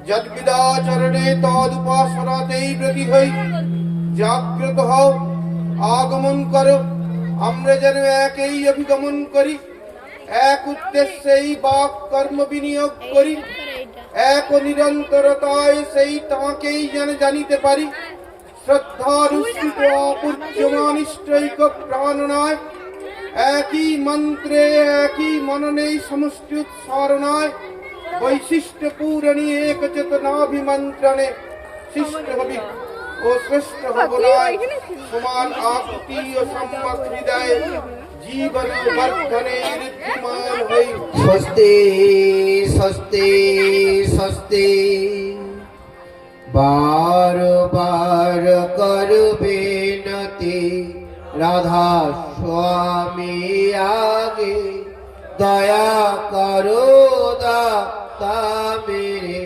যদ্বিদাচরণে তদুপাসনাতেই ব্রতী হই। জাগ্রত হও, আগমন করো, আমরা যেন একই অভিগমন করি, এক উদ্দেশ্যেই বাক কর্ম বিনিয়োগ করি, এক নিরন্তরতায় সেই তাঁকেই যেন জানিতে পারি। শ্রদ্ধার উষ্ঠিত অপূর্যমানিষ্টৈক প্রাণনায়, একই মন্ত্রে একই মননেই সমষ্টি উৎসারণায়, বৈশিষ্ট্য পূরণী এক চেতনাভিমন্ত্রণে শিষ্ট হবি ও শ্রেষ্ঠ হবনায় সমান আকুতি ও সম্যক হৃদয়ে জীবন বর্ধনে ঋদ্ধিমান হই। স্বস্তি স্বস্তি স্বস্তি। বার বার করবে নতি রাধা স্বামী আগে, দয়া করো দাতা মেরে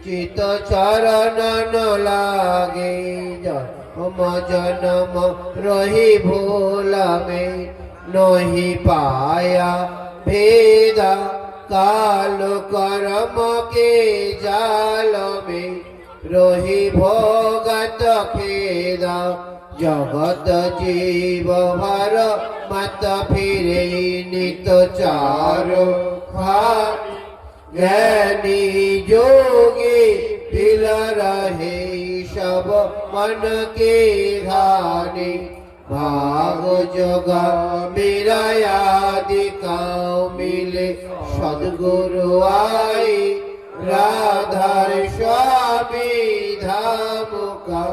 চিত চরণ ন লাগে। জন্ম জন্ম রহি ভোলা মে নহি পায়া भेदा काल कर्म के जाल में रोहि भोगत खेदा। जगत जीव भर मत फिरे नित चारो खान, ज्ञानी जोगी फिर रहे सब मन के धाने। भाग जोगा मेरा यादि काऊ मिले सदगुरु आई, राधार स्वामी धाम का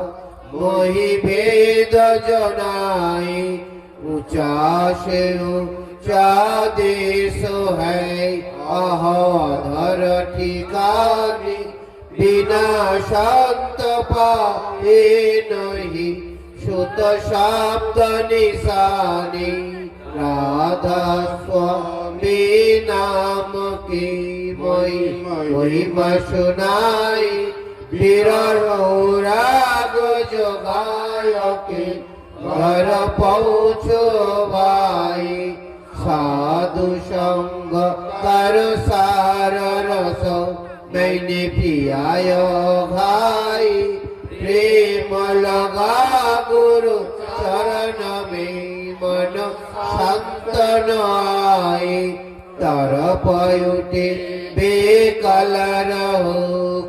मोहि भेद जनाई। ऊंचा से ऊंचा देश है अधर ठिकाने, बिना शांत पाए नहीं सुत शब्द निशानी। राधा स्वामी नाम की महिमा सुनाई, विरह राग जोगाय के घर पहुँचो भाई। साधु संग कर सार रस मैंने पियाय भाई। प्रेम लगा गुरु चरण में मन संतन आए। तरफ उठे बेकल रहो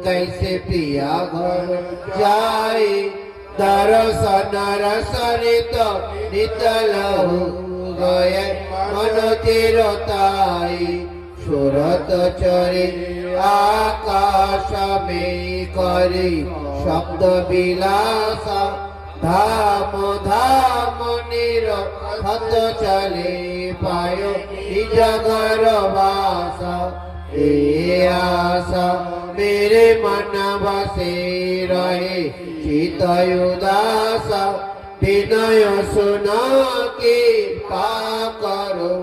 कैसे पिया घर जाए। दर्शन रसनित नितल गए मन चिरताई। सुरत चरे आकाश में करी शब्द विलासा। धाम धाम निरखत चले पायो निज घर वासा। ए आशा मेरे मन बसे रहे चित उदासा। विनय सुना के पा करो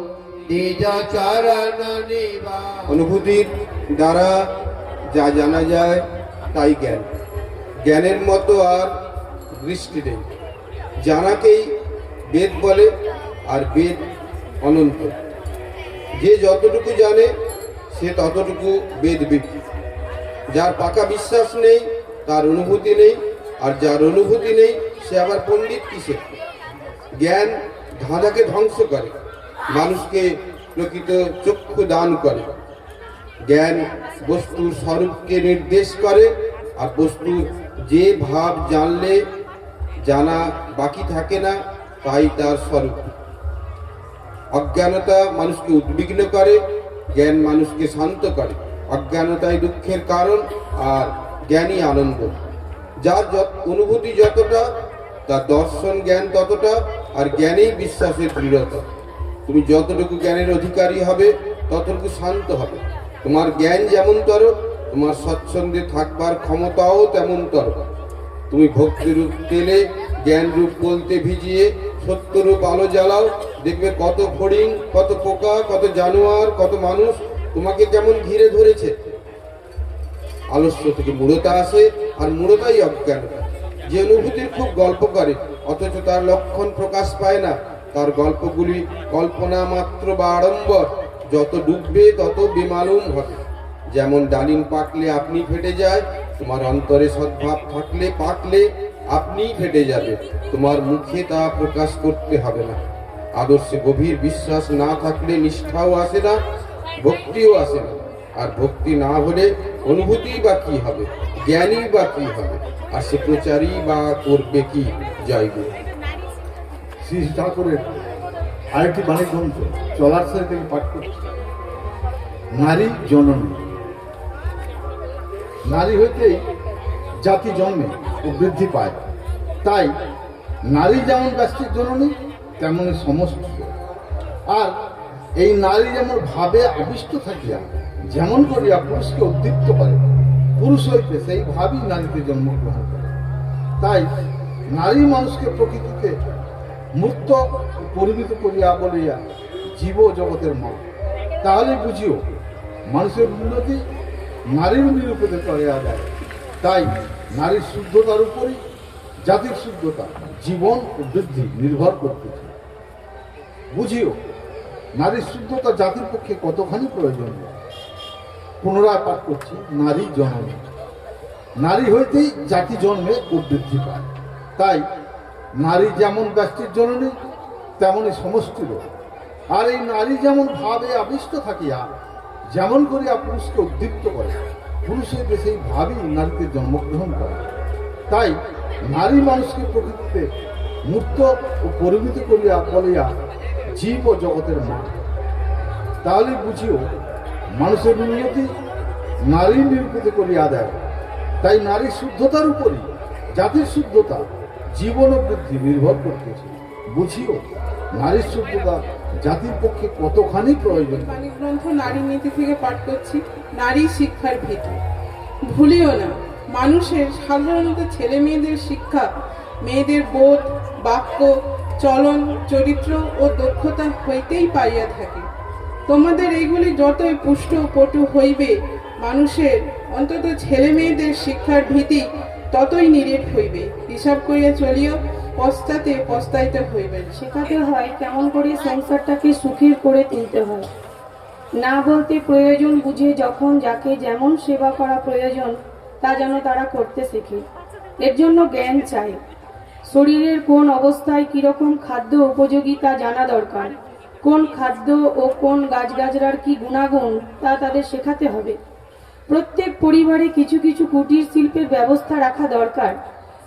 निज चरण निवास। অনুভূতির দ্বারা যা জানা যায় তাই জ্ঞান। জ্ঞানের মতো আর দৃষ্টি নেই। জানাকেই বেদ বলে, আর বেদ অনন্ত। যে যতটুকু জানে সে ততটুকু বেদ ব্যক্তি। যার পাকা বিশ্বাস নেই তার অনুভূতি নেই, আর যার অনুভূতি নেই সে আবার পণ্ডিত কিসের। জ্ঞান ধাঁধাকে ধ্বংস করে, মানুষকে প্রকৃত চক্ষু দান করে। জ্ঞান বস্তুর স্বরূপকে নির্দেশ করে, আর বস্তুর যে ভাব জানলে জানা বাকি থাকে না তাই তার স্বরূপ। অজ্ঞানতা মানুষকে উদ্বিগ্ন করে, জ্ঞান মানুষকে শান্ত করে। অজ্ঞানতাই দুঃখের কারণ, আর জ্ঞানই আনন্দ। যার অনুভূতি যতটা তার দর্শন জ্ঞান ততটা, আর জ্ঞানেই বিশ্বাসের দৃঢ়তা। তুমি যতটুকু জ্ঞানের অধিকারী হবে ততটুকু শান্ত হবে। তোমার জ্ঞান যেমনতর তোমার স্বচ্ছন্দে থাকবার ক্ষমতাও তেমনতর। তুমি ভক্তিরূপ তেলে জ্ঞান রূপ বলতে ভিজিয়ে সত্যরূপ আলো জ্বালাও, দেখবে কত ফড়িং, কত পোকা, কত জানোয়ার, কত মানুষ তোমাকে কেমন ঘিরে ধরেছে। আলস্য থেকে মূঢ়তা আসে, আর মূঢ়তাই অজ্ঞানতা। যে অনুভূতির খুব গল্প করে অথচ তার লক্ষণ প্রকাশ পায় না, তার গল্পগুলি কল্পনা মাত্র বা আড়ম্বর। যত ডুববে তত বেমালুম হবে। যেমন ডালিম পাকলে আপনি ফেটে যায়, তোমার অন্তরে সদ্ভাব থাকলে পাকলে আপনিই ফেটে যাবে, তোমার মুখে তা প্রকাশ করতে হবে না। আদর্শে গভীর বিশ্বাস না থাকলে নিষ্ঠাও আসে না, ভক্তিও আসে না। আর ভক্তি না হলে অনুভূতি বা কি হবে, জ্ঞানী বা কি হবে, আর সে প্রচারই বা করবে কি যাইবে। শ্রী ঠাকুরের আরেকটি বাণী গ্রন্থ চলার সাথে থেকে পাঠ করছি। নারী জননী। নারী হইতেই জাতি জন্মে ও বৃদ্ধি পায়, তাই নারী যেমন ব্যষ্টির জননী তেমনই সমস্ত। আর এই নারী যেমন ভাবে আবিষ্ট থাকিয়া যেমন করিয়া পুরুষকে উদ্দীপ্ত করে, পুরুষ হইতে সেই ভাবই নারীতে জন্মগ্রহণ করে। তাই নারী মানুষকে প্রকৃতিতে মুক্ত পরিমিত করিয়া বলিয়া জীব জগতের মা। তাহলে বুঝিও মানুষের উন্নতি নারীর নিরূপিত করিয়া যায়। তাই নারীর শুদ্ধতার উপরই জাতির শুদ্ধতা, জীবন ও বৃদ্ধি নির্ভর করতেছে। বুঝিও নারীর শুদ্ধতা জাতির পক্ষে কতখানি প্রয়োজনীয়। পুনরায় পাঠ করছি। নারী জননী। নারী হইতেই জাতি জন্মে ও বৃদ্ধি পায়, তাই নারী যেমন ব্যষ্টির জননী তেমনই সমষ্টির। আর এই নারী যেমন ভাবে আবিষ্ট থাকিয়া যেমন করিয়া পুরুষকে উদ্দীপ্ত করে, পুরুষ হইতে সেই ভাবই নারীতে জন্মগ্রহণ করে। তাই নারী মানুষকে প্রকৃতিতে মুক্ত ও পরিমিত করিয়া বলিয়া জীব ও জগতের মা। তাহলে বুঝিও মানুষের উন্নতি নারী নিরূপিত করিয়া দেয়। তাই নারীর শুদ্ধতার উপরই জাতির শুদ্ধতা, জীবন ও বৃদ্ধি নির্ভর করতেছে। বুঝিও নারীর শুদ্ধতা জাতির পক্ষে কতখানি প্রয়োজন। বাণী গ্রন্থ নারী নীতি থেকে পাঠ করছি। নারী শিক্ষার ভিত্তি। ভুলিও না, মানুষের সাধারণত ছেলে মেয়েদের শিক্ষা মেয়েদের বোধ, বাক্য, চলন, চরিত্র ও দক্ষতা হইতেই পাইয়া থাকে। তোমাদের এইগুলি যতই পুষ্ট ও পটু হইবে, মানুষের অন্তত ছেলে মেয়েদের শিক্ষার ভীতি ততই নিরেট হইবে। হিসাব করিয়া চলিও, পস্তাতে পস্তাইতে হইবে। শেখাতে হয় কেমন করে সংসারটাকে সুখের করে তুলতে হয়। না বলতে প্রয়োজন বুঝে যখন যাকে যেমন সেবা করা প্রয়োজন তা যেন তারা করতে শেখে। এর জন্য জ্ঞান চাই। শরীরের কোন অবস্থায় কিরকম খাদ্য উপযোগী তা জানা দরকার। কোন খাদ্য ও কোন গাছগাছড়ার কি গুণাগুণ তা তাদের শেখাতে হবে। প্রত্যেক পরিবারে কিছু কিছু কুটির শিল্পের ব্যবস্থা রাখা দরকার,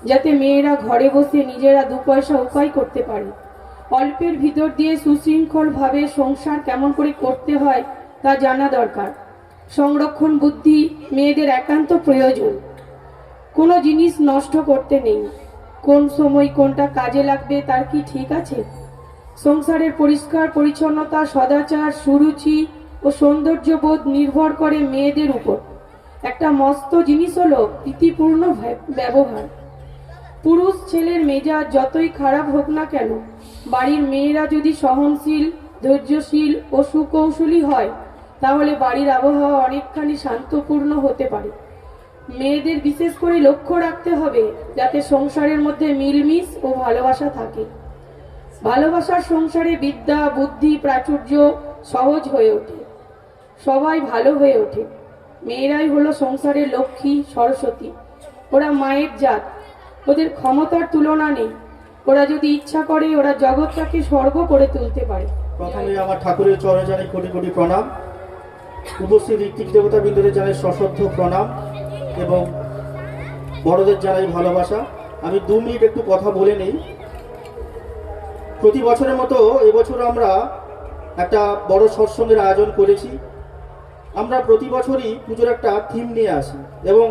যাতে মেয়েরা ঘরে বসে নিজেরা দু পয়সা উপায় করতে পারে। অল্পের ভিতর দিয়ে সুশৃঙ্খলভাবে সংসার কেমন করে করতে হয় তা জানা দরকার। সংরক্ষণ বুদ্ধি মেয়েদের একান্ত প্রয়োজন। কোনো জিনিস নষ্ট করতে নেই। কোন সময় কোনটা কাজে লাগবে তার কি ঠিক আছে? সংসারের পরিষ্কার পরিচ্ছন্নতা, সদাচার, সুরুচি ও সৌন্দর্যবোধ নির্ভর করে মেয়েদের উপর। একটা মস্ত জিনিস হলো প্রীতিপূর্ণ ব্যবহার। পুরুষ ছেলের মেজাজ যতই খারাপ হোক না কেন, বাড়ির মেয়েরা যদি সহনশীল, ধৈর্যশীল ও সুকৌশলী হয়, তাহলে বাড়ির আবহাওয়া অনেকখানি শান্তপূর্ণ হতে পারে। মেয়েদের বিশেষ করে লক্ষ্য রাখতে হবে যাতে সংসারের মধ্যে মিলমিশ ও ভালোবাসা থাকে। ভালোবাসার সংসারে বিদ্যা, বুদ্ধি, প্রাচুর্য সহজ হয়ে ওঠে, সবাই ভালো হয়ে ওঠে। মেয়েরাই হলো সংসারের লক্ষ্মী, সরস্বতী। ওরা মায়ের জাত, ওদের ক্ষমতার তুলনা নেই। ওরা যদি ইচ্ছা করে ওরা জগৎটাকে স্বর্গ করে তুলতে পারে। প্রথমে আমার ঠাকুরের চরণে জানাই কোটি কোটি প্রণাম। উপস্থিত ঋত্বিক দেবতা বিন্দুদের জানাই সশ্রদ্ধ প্রণাম এবং বড়দের জানাই ভালোবাসা। আমি 2 মিনিট একটু কথা বলে নেই। প্রতি বছরের মতো এবছর আমরা একটা বড় সৎসঙ্গের আয়োজন করেছি। আমরা প্রতি বছরই পুজোর একটা থিম নিয়ে আসি এবং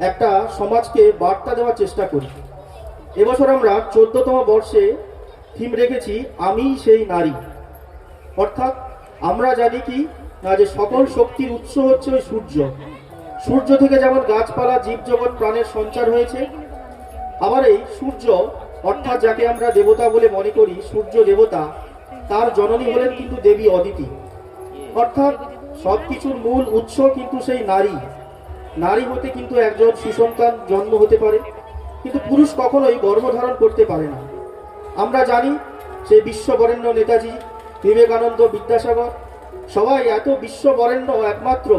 একটা সমাজকে বার্তা দেওয়ার চেষ্টা করি। এবছর আমরা 14তম বর্ষে থিম রেখেছি আমি সেই নারী। অর্থাৎ আমরা জানি কি না, যে সকল শক্তির উৎস হচ্ছে ওই সূর্য। সূর্য থেকে যেমন গাছপালা, জীবজগৎ, প্রাণের সঞ্চার হয়েছে, আবার এই সূর্য অর্থাৎ যাকে আমরা দেবতা বলে মনে করি, সূর্য দেবতা, তার জননী হলেন কিন্তু দেবী অদিতি। অর্থাৎ সব কিছুর মূল উৎস কিন্তু সেই নারী। নারী হতে কিন্তু একজন সুসন্তান জন্ম হতে পারে, কিন্তু পুরুষ কখনোই গর্ভধারণ করতে পারে না। আমরা জানি সেই বিশ্ববরেণ্য নেতাজি, বিবেকানন্দ, বিদ্যাসাগর, সবাই এত বিশ্ববরেণ্য একমাত্র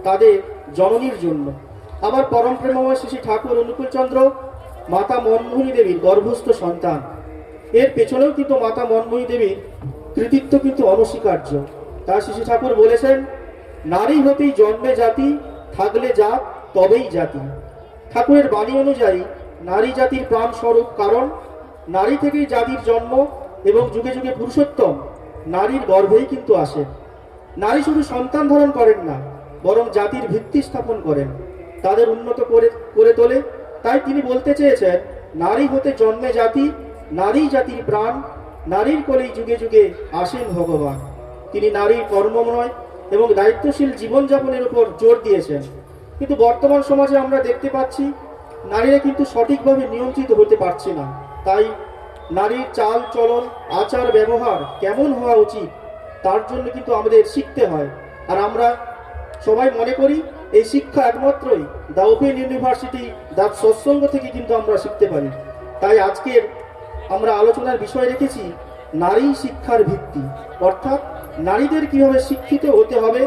তাদের জননীর জন্য। আবার পরম প্রেমময় শ্রী ঠাকুর অনুকূলচন্দ্র মাতা মনমোহিনী দেবীর গর্ভস্থ সন্তান। এর পেছনেও কিন্তু মাতা মনমোহিনী দেবীর কৃতিত্ব কিন্তু অনস্বীকার্য। তা শ্রী ঠাকুর বলেছেন, নারী হতেই জন্মে জাতি, থাকলে জাত তবেই জাতি। ঠাকুরের বাণী অনুযায়ী নারী জাতির প্রাণ স্বরূপ, কারণ নারী থেকেই জাতির জন্ম এবং যুগে যুগে পুরুষোত্তম নারীর গর্ভেই কিন্তু আসেন। নারী শুধু সন্তান ধারণ করেন না, বরং জাতির ভিত্তি স্থাপন করেন, তাদের উন্নত করে তোলে। তাই তিনি বলতে চেয়েছেন, নারী হতে জন্মে জাতি, নারী জাতির প্রাণ, নারীর কোলেই যুগে যুগে আসেন ভগবান। তিনি নারীর কর্মময় এবং দায়িত্বশীল জীবনযাপনের উপর জোর দিয়েছেন। কিন্তু বর্তমান সমাজে আমরা দেখতে পাচ্ছি নারীরা কিন্তু সঠিকভাবে নিয়ন্ত্রিত হতে পারছে না। তাই নারীর চাল চলন, আচার ব্যবহার কেমন হওয়া উচিত তার জন্য কিন্তু আমাদের শিখতে হয়। আর আমরা সবাই মনে করি এই শিক্ষা একমাত্রই দ্য ওপেন ইউনিভার্সিটি, দ্য সৎসঙ্গ থেকে কিন্তু আমরা শিখতে পারি। তাই আজকের আমরা আলোচনার বিষয় রেখেছি নারী শিক্ষার ভিত্তি, অর্থাৎ নারীদের কিভাবে শিক্ষিত হতে হবে,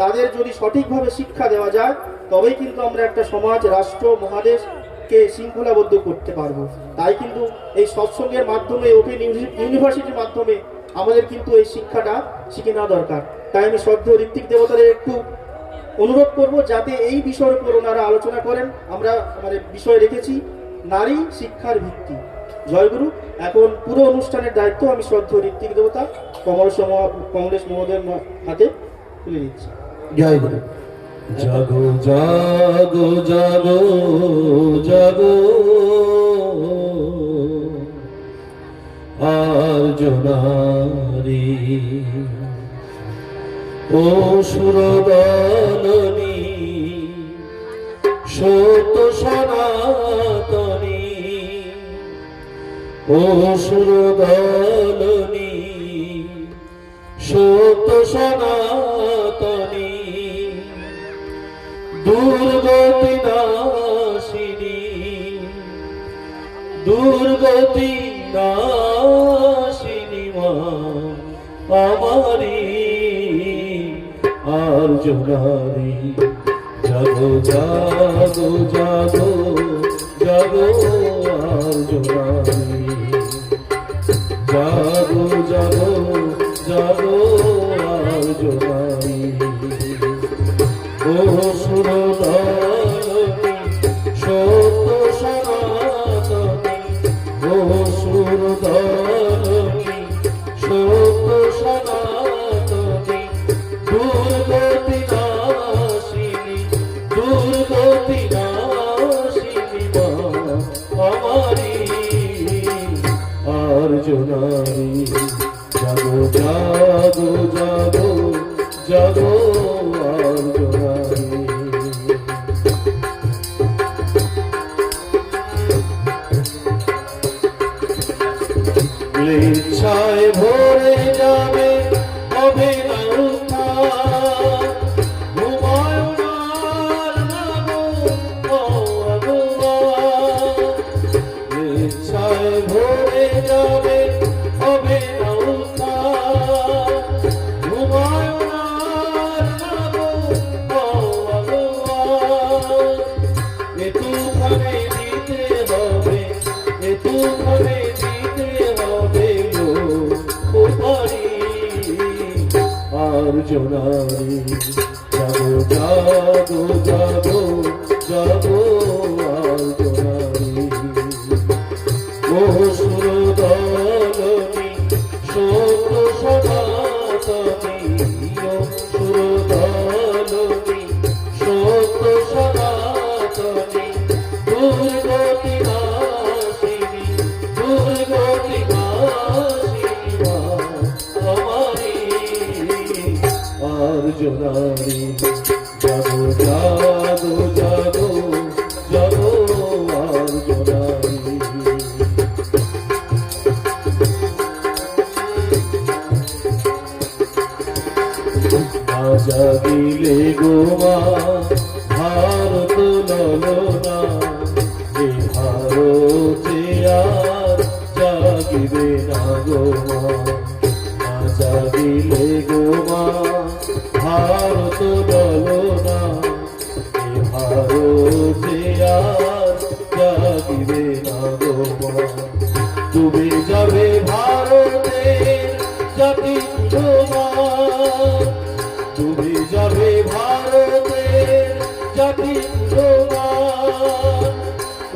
তাদের যদি সঠিকভাবে শিক্ষা দেওয়া যায় তবেই কিন্তু আমরা একটা সমাজ, রাষ্ট্র, মহাদেশকে শৃঙ্খলাবদ্ধ করতে পারবো। তাই কিন্তু এই সৎসঙ্গের মাধ্যমে, ওপেন ইউনিভার্সিটির মাধ্যমে আমাদের কিন্তু এই শিক্ষাটা শিখে নেওয়া দরকার। তাই আমি শ্রদ্ধেয় ঋত্বিক দেবতাদের একটু অনুরোধ করব যাতে এই বিষয়ের উপর ওনারা আলোচনা করেন। আমরা আমাদের বিষয় রেখেছি নারী শিক্ষার ভিত্তি। জয়গুরু। এখন পুরো অনুষ্ঠানের দায়িত্ব আমি শ্রদ্ধেয় ঋত্বিক দেবতা কংগ্রেস মহোদয়ের হাতে তুলে দিচ্ছি। জয় গুরু। জাগো জাগো জাগো জাগো আর্য নারী, ও সুরদলনী সত্য সনাতনী, ও সুরদলনী সত্য সনাতনী, দুর্গতি নাশিনী, দুর্গতি নাশিনী মা আমারি আর্য নারী। জাগো জাগো জাগো জাগো আর্য নারী, জাগো জাগো জাগো আর্য নারী, ও সুরদলনী সত্য সনাতনী, ও সুরদলনী সত্য সনাতনী, দুর্গতি নাশিনী, দুর্গতি নাশিনী মা আমারি আর্য নারী। জাগো জাগো জাগো জাগো আর্য নারী। ইচ্ছায় ভরে যাবে হবে না উদ্ধার, হুমায়ুনার নাগো আগুয়ার। ইচ্ছায় ভরে যাবে হবে না উদ্ধার, হুমায়ুনার নাগো আগুয়ার। এ তুফানে দিতে হবে, এ তুফানে দিতে হবে গো ওপারি আর্য নারী। জাগো জাগো জাগো জাগো আর্য নারী, ও সুরদলনী সত্য সনাতনী, ও সুরদলনী সত্য সনাতনী, দুর্গতি নাশিনী, দুর্গতি নাশিনী মা আমারি আর্য নারী। জাগো জাগো জাগো জাগো আর্য নারী। জাগিলে গো মা ভারত ললনা, এ ভারতে আর জাগিবে না গো মা। জাগিলে গো মা ভারত ললনা, ডুবে যাবে ভারতের জাতি তোমার, ডুবে যাবে ভারতের জাতি তোমার,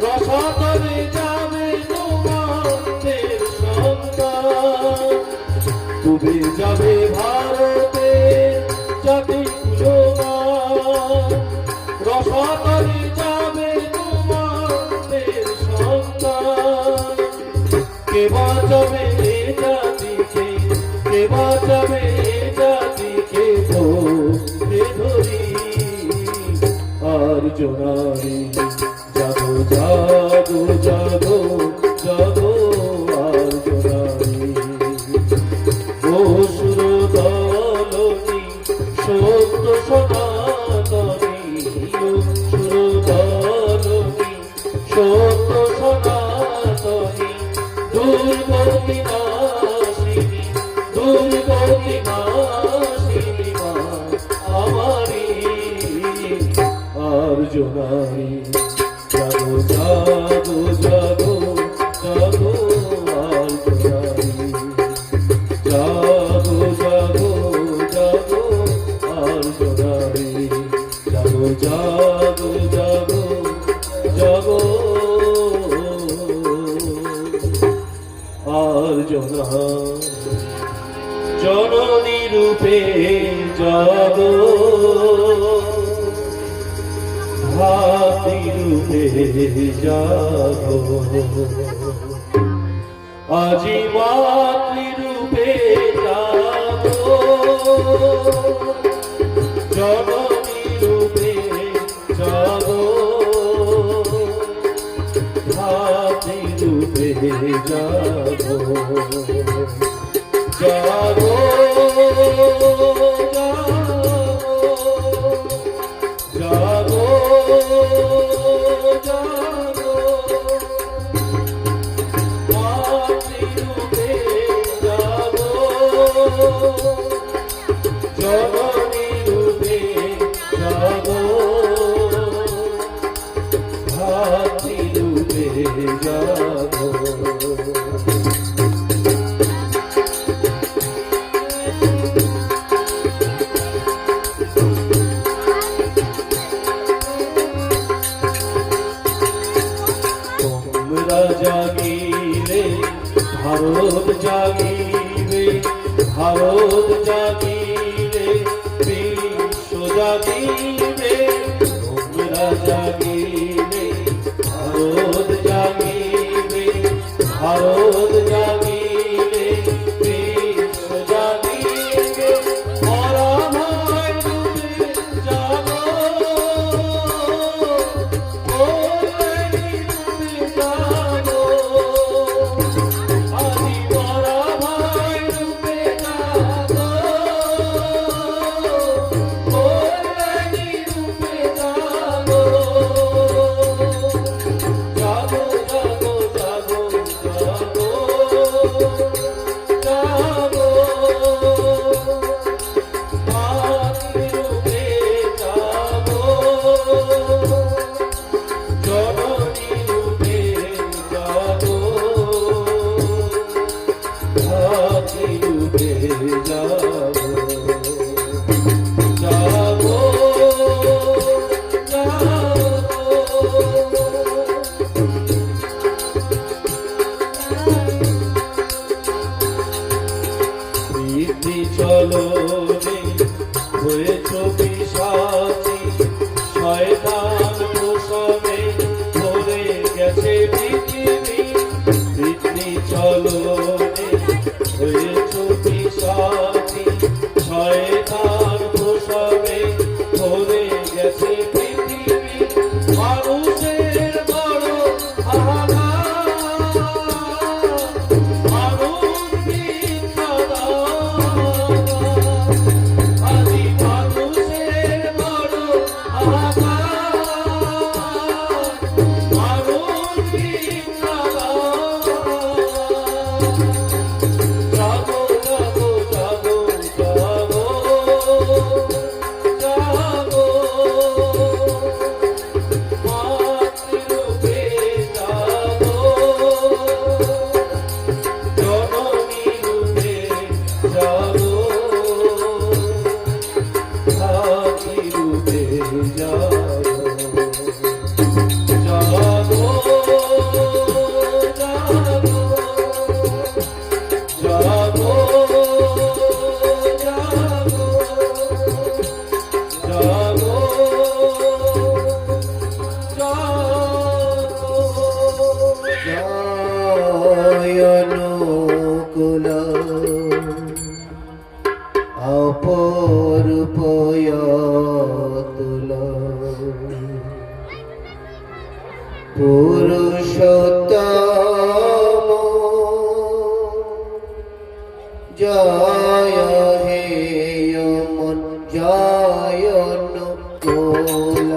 রসাতলে যাবে তোমাদের সন্তান, ডুবে যাবে ভারতের জাতি তোমার, রসাতলে যাবে তোমাদের সন্তান। কে বাঁচাবে এ জাতিকে, কে বাঁচাবে এ জাতিকে ধরে ধরি, আর জোনারি জাগো জাগো জাগো জাগো আর জোনারি। অসুর দলনি সত্য সনাতনী, অসুর দলনি সত্য সনাতনী, দুর্গতি নাশিনী, দুর্গতি নাশিনী মা আমারি, আর জোনারি জাগো জাগো জাগো জাগো আর জোনারি, জাগো জাগো জাগো আর জোনারি, জাগো জাগো জাগো জাগো আর জোনারি। জননী রূপে জাগো, ভাতি রূপে জাগো, আজি মাতৃরূপে জাগো, জননী রূপে জাগো, ভাতি রূপে জাগো, জাগো জাগো জাগো, মাতৃরূপে জাগো, জননী রূপে জাগো, ভাতৃরূপে জাগো। তোমরা জাগিলে ভারত জাগিবে, ভারত জাগিলে বিশ্ব জাগিবে, তোমরা জাগিলে ভারত জাগিবে, ভারত জাগিলে বিশ্ব জাগিবে, পরাময় রূপে জাগো, কল্যাণী রূপে জাগো, আদি পরাময় রূপে জাগো, কল্যাণী রূপে জাগো, জাগো জাগো জাগো জাগো জাগো, মাতৃরূপে জাগো, জননী রূপে জাগো, ভাতৃরূপে জাগো, জাগো বৃদ্ধি চলনে হয়েছ পিশাচি, শয়তান পোষণে ধরে গেছে পৃথিবী, বৃদ্ধি চলনে হয়েছ পিশাচি, শয়তান পোষণে ধরে গেছে পৃথিবী, মানুষের বড় হাহাকার, মানুষ ভিক্ষা দাও, আদি মানুষের বড় হাহাকার, মানুষ ভিক্ষা দাও, জাগো জয় হে মন জয় অনুকূল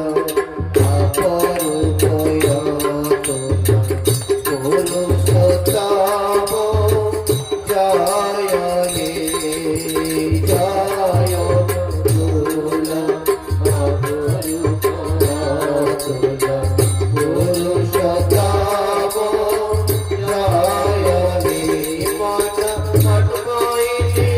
পুরুষোত্তম জয় হে জয় অনুকূল পুরুষোত্তম জয় হে মন মন্ময়িনী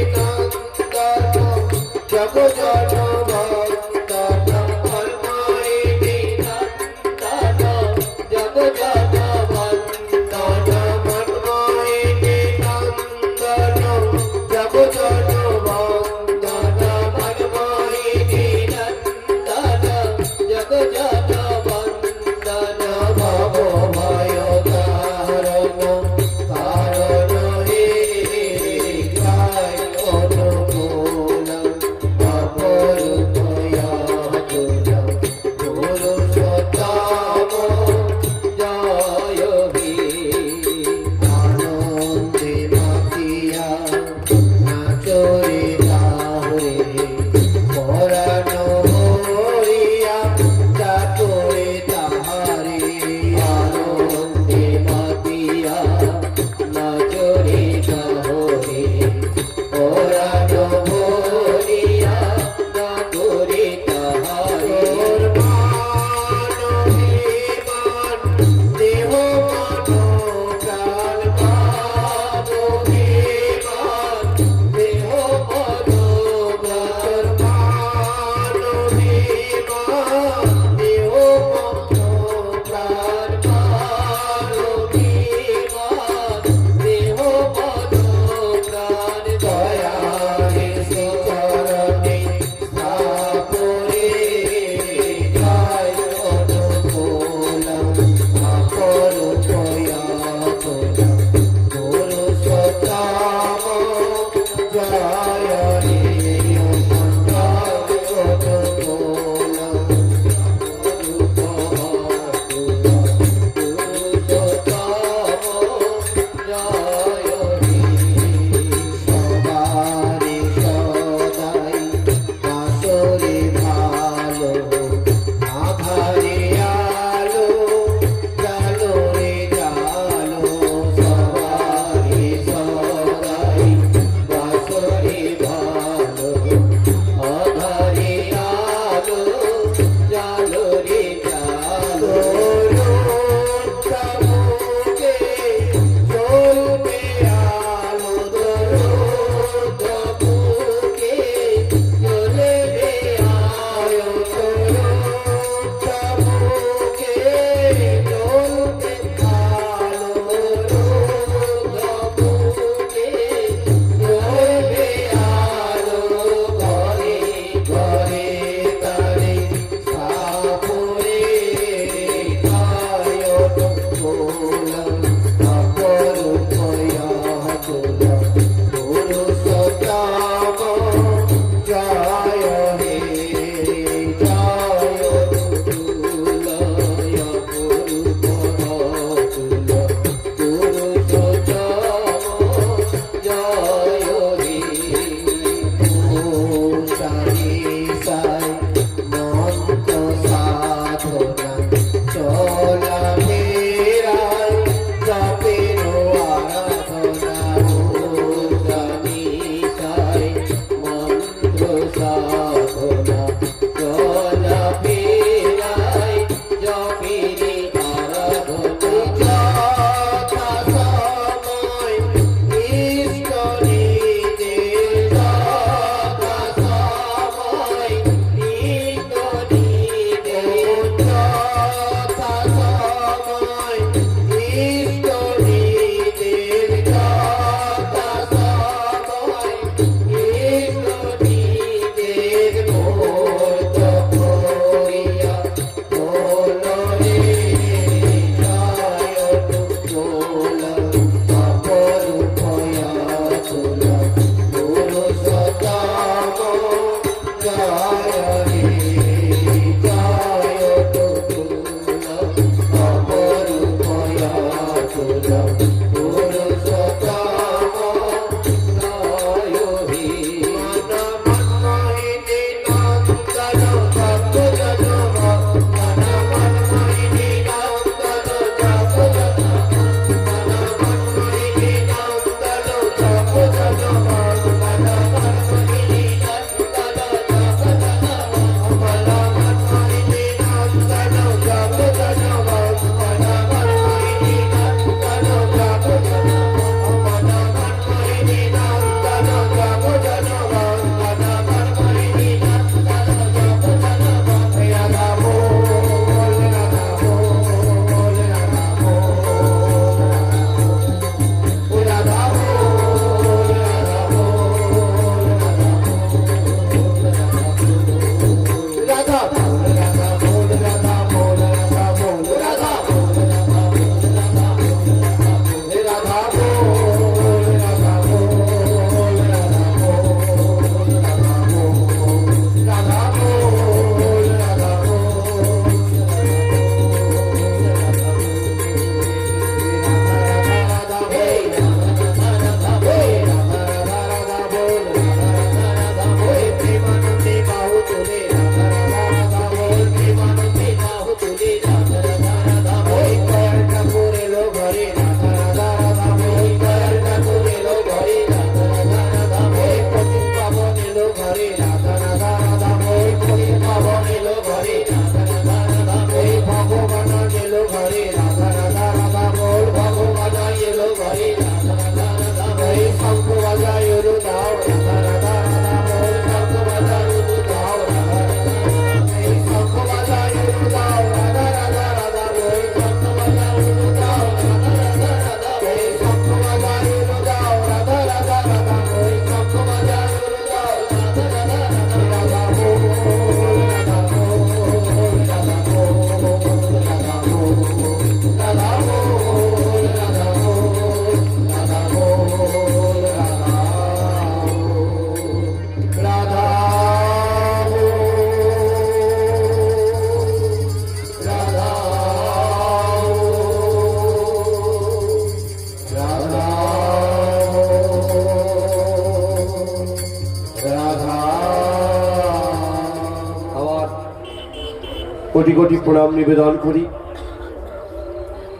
কোটি কোটি প্রণাম নিবেদন করি।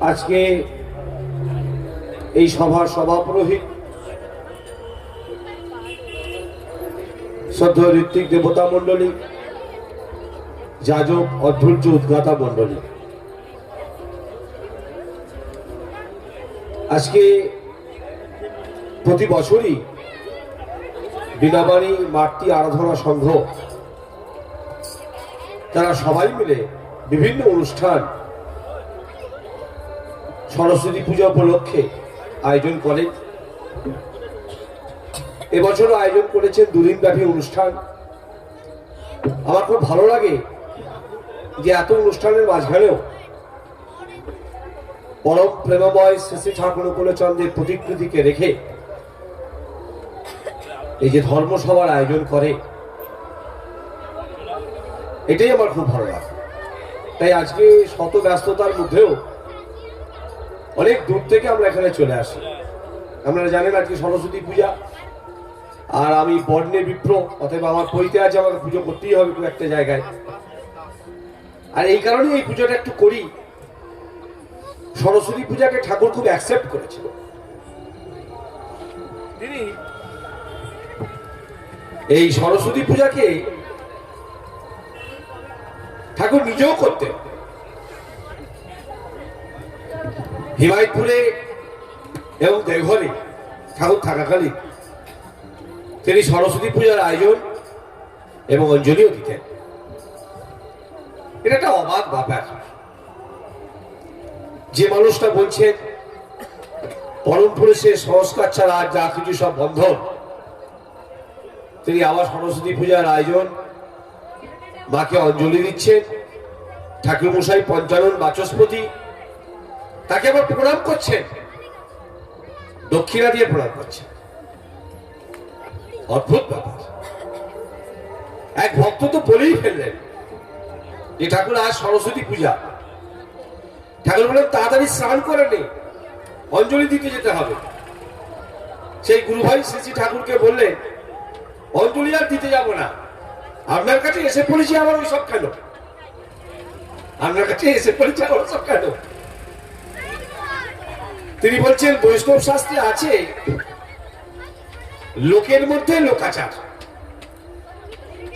আজকে এই সভার সভাপুরোহিত শ্রদ্ধেয় ঋত্বিক দেবতা মণ্ডলী, যাজক অধৈর্য উদ্গাতা মণ্ডলী, আজকে প্রতি বছরই বীণাবাণী মাতৃ আরাধনা সংঘ তারা সবাই মিলে বিভিন্ন অনুষ্ঠান সরস্বতী পূজা উপলক্ষে আয়োজন করেন। এবছরও আয়োজন করেছেন দুদিনব্যাপী অনুষ্ঠান। আমার খুব ভালো লাগে যে এত অনুষ্ঠানের মাঝখানেও পরম প্রেমময় শ্রী শ্রী ঠাকুর কুলচন্দ্রের প্রতিকৃতিকে রেখে এই যে ধর্মসভার আয়োজন করে, এটাই আমার খুব ভালো লাগে। তাই আজকে শত ব্যস্ততার মধ্যেও অনেক দূর থেকে আমরা এখানে চলে আসি। আপনারা জানেন আজকে সরস্বতী পূজা, আর আমি বর্ণে বিপ্র, অতএব আমার পৈতে আছে, আমাকে পুজো করতেই হবে খুব একটা জায়গায়। আর এই কারণে এই পুজোটা একটু করি। সরস্বতী পূজাকে ঠাকুর খুব অ্যাকসেপ্ট করেছিল। তিনি এই সরস্বতী পূজাকে ঠাকুর নিজেও করতেন। হিমায়তপুরে এবং দেওঘরে ঠাকুর থাকাকালীন তিনি সরস্বতী পূজার আয়োজন এবং অঞ্জলিও দিতেন। এটা একটা অবাক ব্যাপার। যে মানুষটা বলছেন পরম পুরুষের সংস্কার ছাড়া আর যা কিছু সব বন্ধন, তিনি আবার সরস্বতী পূজার আয়োজন, মাকে অঞ্জলি দিচ্ছেন, ঠাকুর মশাই পঞ্চানন বাচস্পতি, তাকে আবার প্রণাম করছেন, দক্ষিণা দিয়ে প্রণাম করছেন। অদ্ভুত ব্যাপার। এক ভক্ত তো বলেই ফেললেন যে ঠাকুর আজ সরস্বতী পূজা। ঠাকুর বলেন তাড়াতাড়ি স্নান করে নে, অঞ্জলি দিতে যেতে হবে। সেই গুরুভাই শ্রী শ্রী ঠাকুরকে বললেন অঞ্জলি আর দিতে যাব না, আপনার কাছে এসে পড়েছি, আমার ওই সব কেন? আপনার কাছে এসে পড়েছি আমার সব কেন? তিনি বলছেন বৈষ্ণব শাস্ত্রে আছে লোকের মধ্যে লোকাচার,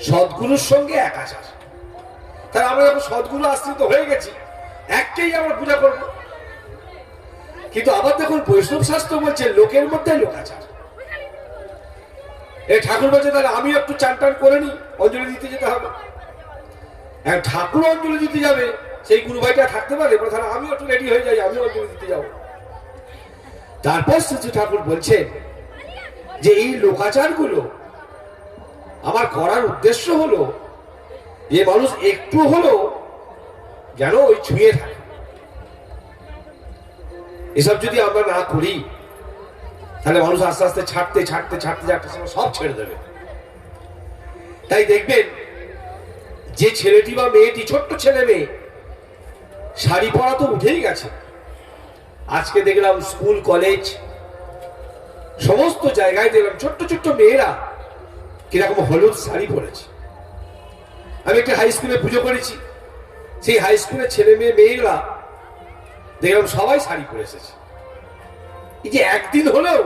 সদ্গুরুর সঙ্গে একাচার। তাই আমরা যখন সদ্গুরু আশ্রিত হয়ে গেছি, একটাই আমরা পূজা করব। কিন্তু আবার দেখুন বৈষ্ণব শাস্ত্র বলছে লোকের মধ্যে লোকাচার। এই ঠাকুর বলছে তাহলে আমি একটু চান টান করে নি, অঞ্জলি দিতে যেতে হবে। ঠাকুর অঞ্জলি দিতে যাবে, সেই গুরু ভাইটা থাকতে পারে? তাহলে আমি একটু রেডি হয়ে যাই, আমি অঞ্জলি দিতে যাবো। তারপর শ্রী ঠাকুর বলছেন যে এই লোকাচার গুলো আমার করার উদ্দেশ্য হলো যে মানুষ একটু হলো যেন ওই ছুঁয়ে থাকে। এসব যদি আমরা না করি তাহলে মানুষ আস্তে আস্তে ছাড়তে ছাড়তে ছাড়তে ছাড়তে সব ছেড়ে দেবে। তাই দেখবেন যে ছেলেটি বা মেয়েটি, ছোট্ট ছেলে মেয়ে, শাড়ি পরা তো উঠেই গেছে। আজকে দেখলাম স্কুল কলেজ সমস্ত জায়গায় দেখলাম ছোট্ট ছোট্ট মেয়েরা কিরকম হলুদ শাড়ি পরেছে। আমি একটা হাই স্কুলে পুজো করেছি, সেই হাই স্কুলের ছেলে মেয়েরা দেখলাম সবাই শাড়ি পরে এসেছে। এই যে একদিন হলেও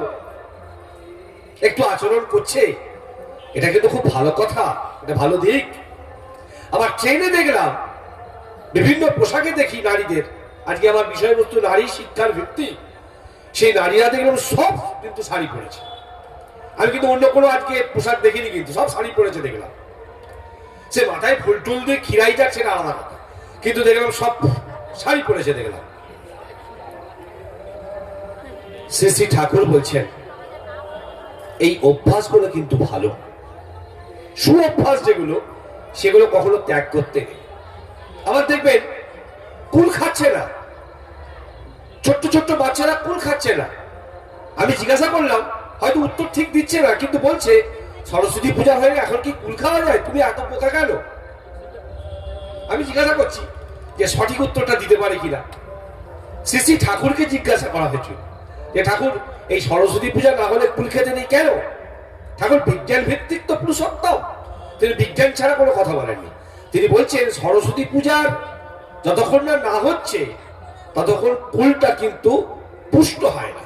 একটু আচরণ করছে, এটা কিন্তু খুব ভালো কথা, এটা ভালো দিক। আবার ট্রেনে দেখলাম বিভিন্ন পোশাকে দেখি নারীদের। আজকে আমার বিষয়বস্তু নারী শিক্ষার ভিত্তি, সেই নারীরা দেখলাম সব কিন্তু শাড়ি পরেছে। আমি কিন্তু অন্য কোনো আজকে পোশাক দেখিনি, কিন্তু সব শাড়ি পরেছে দেখলাম। সে মাথায় ফুল টুল দিয়ে খিরাই যাচ্ছে না আলাদা কথা, কিন্তু দেখলাম সব শাড়ি পরেছে দেখলাম। শ্রী শ্রী ঠাকুর বলছেন এই অভ্যাসগুলো কিন্তু ভালো, সু অভ্যাস যেগুলো সেগুলো কখনো ত্যাগ করতে নেই। আবার দেখবেন কুল খাচ্ছে না, ছোট্ট ছোট্ট বাচ্চারা কুল খাচ্ছে না। আমি জিজ্ঞাসা করলাম, হয়তো উত্তর ঠিক দিচ্ছে না, কিন্তু বলছে সরস্বতী পূজা হয়ে এখন কি কুল খাওয়া যায়? তুমি এত বোকা কেন? আমি জিজ্ঞাসা করছি যে সঠিক উত্তরটা দিতে পারে কিনা। শ্রী শ্রী ঠাকুরকে জিজ্ঞাসা করা হয়েছিল যে ঠাকুর এই সরস্বতী পূজা না হলে কুল খেতে নেই কেন? ঠাকুর বিজ্ঞান ভিত্তিক তো পুরুষোত্তম, তিনি বিজ্ঞান ছাড়া কোনো কথা বলেননি। তিনি বলছেন সরস্বতী পূজার যতক্ষণ না না হচ্ছে ততক্ষণ ফুলটা কিন্তু পুষ্ট হয় না।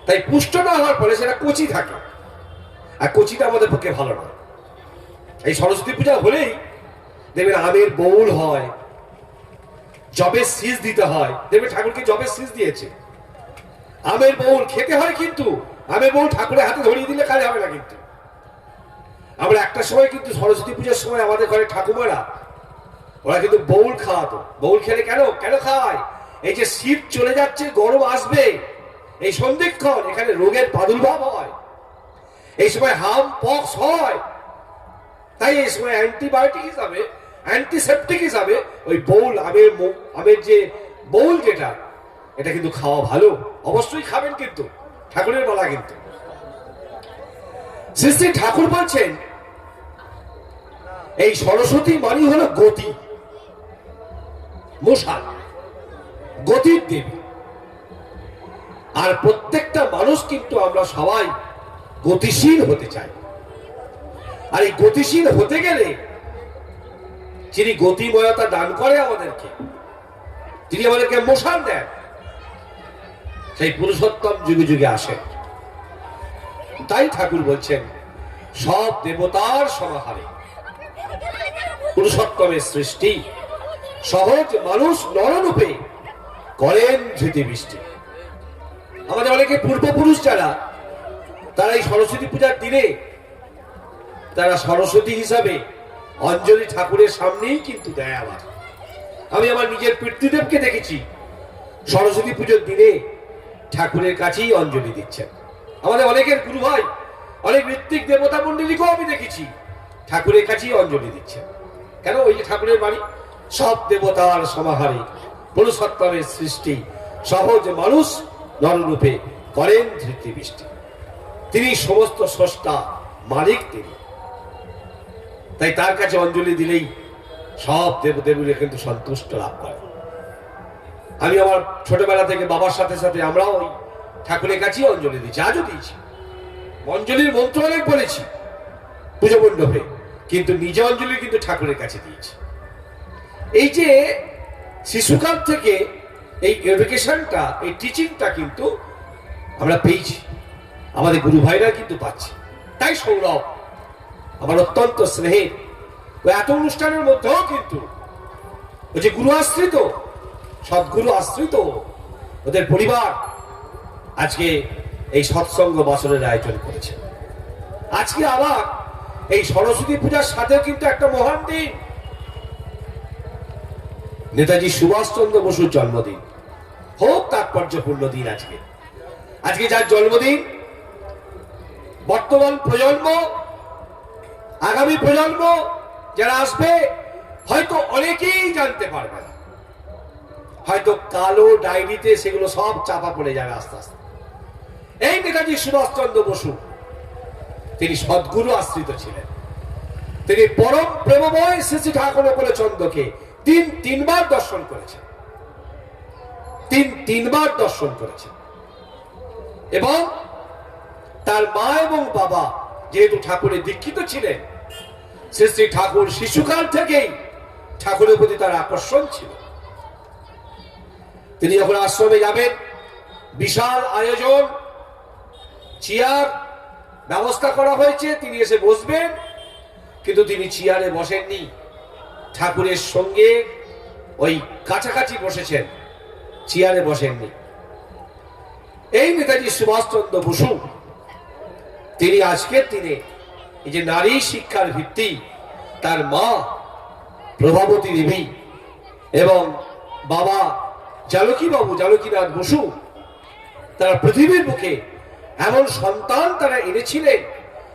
তাই পুষ্ট না হওয়ার পরে সেটা কচি থাকে, আর কচিটা আমাদের পক্ষে ভালো না। এই সরস্বতী পূজা হলেই দেখবেন আমের বউল হয়, জবের শীষ দিতে হয়। দেখবেন ঠাকুরকে জবের শীষ দিয়েছে, আমের বউল খেতে হয়, কিন্তু আমের বউল ঠাকুরের হাতে ধরিয়ে দিলে কাজ হবে না। কিন্তু আমরা একটা সময় কিন্তু সরস্বতী পূজার সময় আমাদের ঘরে ঠাকুমারা ওরা কিন্তু বউল খাওয়াতো। বউল খেলে কেন কেন খাওয়ায়? এই যে শীত চলে যাচ্ছে, গরম আসবে, এই সন্ধিক্ষণ এখানে রোগের প্রাদুর্ভাব হয়, এই সময় হাম পক্স হয়। তাই এই সময় অ্যান্টিবায়োটিক হিসাবে, অ্যান্টিসেপটিক হিসাবে ওই বউল আমের যে বউল যেটা, এটা কিন্তু খাওয়া ভালো। অবশ্যই খাবেন, কিন্তু ঠাকুরের বলা। কিন্তু শ্রী শ্রী ঠাকুর বলছেন এই সরস্বতী মানে হলো গতি, মশাল, গতির দেবী। আর প্রত্যেকটা মানুষ কিন্তু আমরা সবাই গতিশীল হতে চাই। আর এই গতিশীল হতে গেলে যিনি গতিময়তা দান করে আমাদেরকে, তিনি আমাদেরকে মশাল দেন, সেই পুরুষোত্তম যুগে যুগে আসে। তাই ঠাকুর বলছেন সব দেবতার সমাহারে পুরুষোত্তমের সৃষ্টি, সহজ মানুষ নররূপে করেন ধৃতি বৃষ্টি। আমাদের অনেকে পূর্বপুরুষ যারা, তারা এই সরস্বতী পূজার দিনে তারা সরস্বতী হিসাবে অঞ্জলি ঠাকুরের সামনেই কিন্তু দেয়। আবার আমি আমার নিজের পিতৃদেবকে দেখেছি সরস্বতী পুজোর দিনে ঠাকুরের কাছেই অঞ্জলি দিচ্ছেন। আমাদের অনেকের গুরু ভাই, অনেক ঋত্বিক দেবতা মন্ডলীকেও আমি দেখেছি ঠাকুরের কাছেই অঞ্জলি দিচ্ছেন। কেন? ওই যে ঠাকুরের বাড়ি, সব দেবতার সমাহারে পুরুষোত্তমের সৃষ্টি, সহজ মানুষ নররূপে করেন ধৃতি বৃষ্টি। তিনি সমস্ত স্রষ্টা, মালিক তিনি। তাই তার কাছে অঞ্জলি দিলেই সব দেবদেবীরা কিন্তু সন্তুষ্ট লাভ করে। আমি আমার ছোটবেলা থেকে বাবার সাথে সাথে আমরাও ওই ঠাকুরের কাছেই অঞ্জলি দিচ্ছি, আজও দিয়েছি। অঞ্জলির মন্ত্র অনেক বলেছি পুজো মণ্ডপে, কিন্তু নিজ অঞ্জলি কিন্তু ঠাকুরের কাছে দিয়েছি। এই যে শিশুকাল থেকে এই এডুকেশনটা, এই টিচিংটা কিন্তু আমরা পেয়েছি, আমাদের গুরু ভাইরা কিন্তু পাচ্ছি। তাই সৌরভ আমার অত্যন্ত স্নেহের, ওই এত অনুষ্ঠানের মধ্যেও কিন্তু ওই যে গুরু আশ্রিত, সদ্গুরু আশ্রিত ওদের পরিবার আজকে এই সৎসঙ্গ বছরের আয়োজন করেছে। আজকে আবার এই সরস্বতী পূজার সাথেও কিন্তু একটা মহান দিন, নেতাজি সুভাষচন্দ্র বসুর জন্মদিন। খুব তাৎপর্যপূর্ণ দিন আজকে। আজকে যার জন্মদিন, বর্তমান প্রজন্ম, আগামী প্রজন্ম যারা আসবে হয়তো অনেকেই জানতে পারবে না, হয়তো কালো ডায়েরিতে সেগুলো সব চাপা পড়ে যাবে আস্তে আস্তে। এই নেতাজি সুভাষচন্দ্র বসু তিনি সদ্গুরু আশ্রিত ছিলেন। তিনি পরম প্রেমময় শ্রী শ্রী ঠাকুর বলে চন্দ্রকে তিনবার দর্শন করেছেন, তিনবার দর্শন করেছেন। এবং তার মা এবং বাবা যেহেতু ঠাকুরের দীক্ষিত ছিলেন, শ্রী শ্রী ঠাকুর শিশুকাল থেকেই ঠাকুরের প্রতি তার আকর্ষণ ছিল। তিনি যখন আশ্রমে যাবেন, বিশাল আয়োজন, চেয়ার ব্যবস্থা করা হয়েছে, তিনি এসে বসবেন, কিন্তু তিনি চেয়ারে বসেননি, ঠাকুরের সঙ্গে ওই কাছাকাছি বসেছেন, চেয়ারে বসেননি। এই নেতাজি সুভাষচন্দ্র বসু তিনি আজকের দিনে এই যে নারী শিক্ষার ভিত্তি, তার মা প্রভাবতী দেবী এবং বাবা জানকীনাথ বসু, তারা পৃথিবীর বুকে এমন সন্তান তারা এনেছিলেন,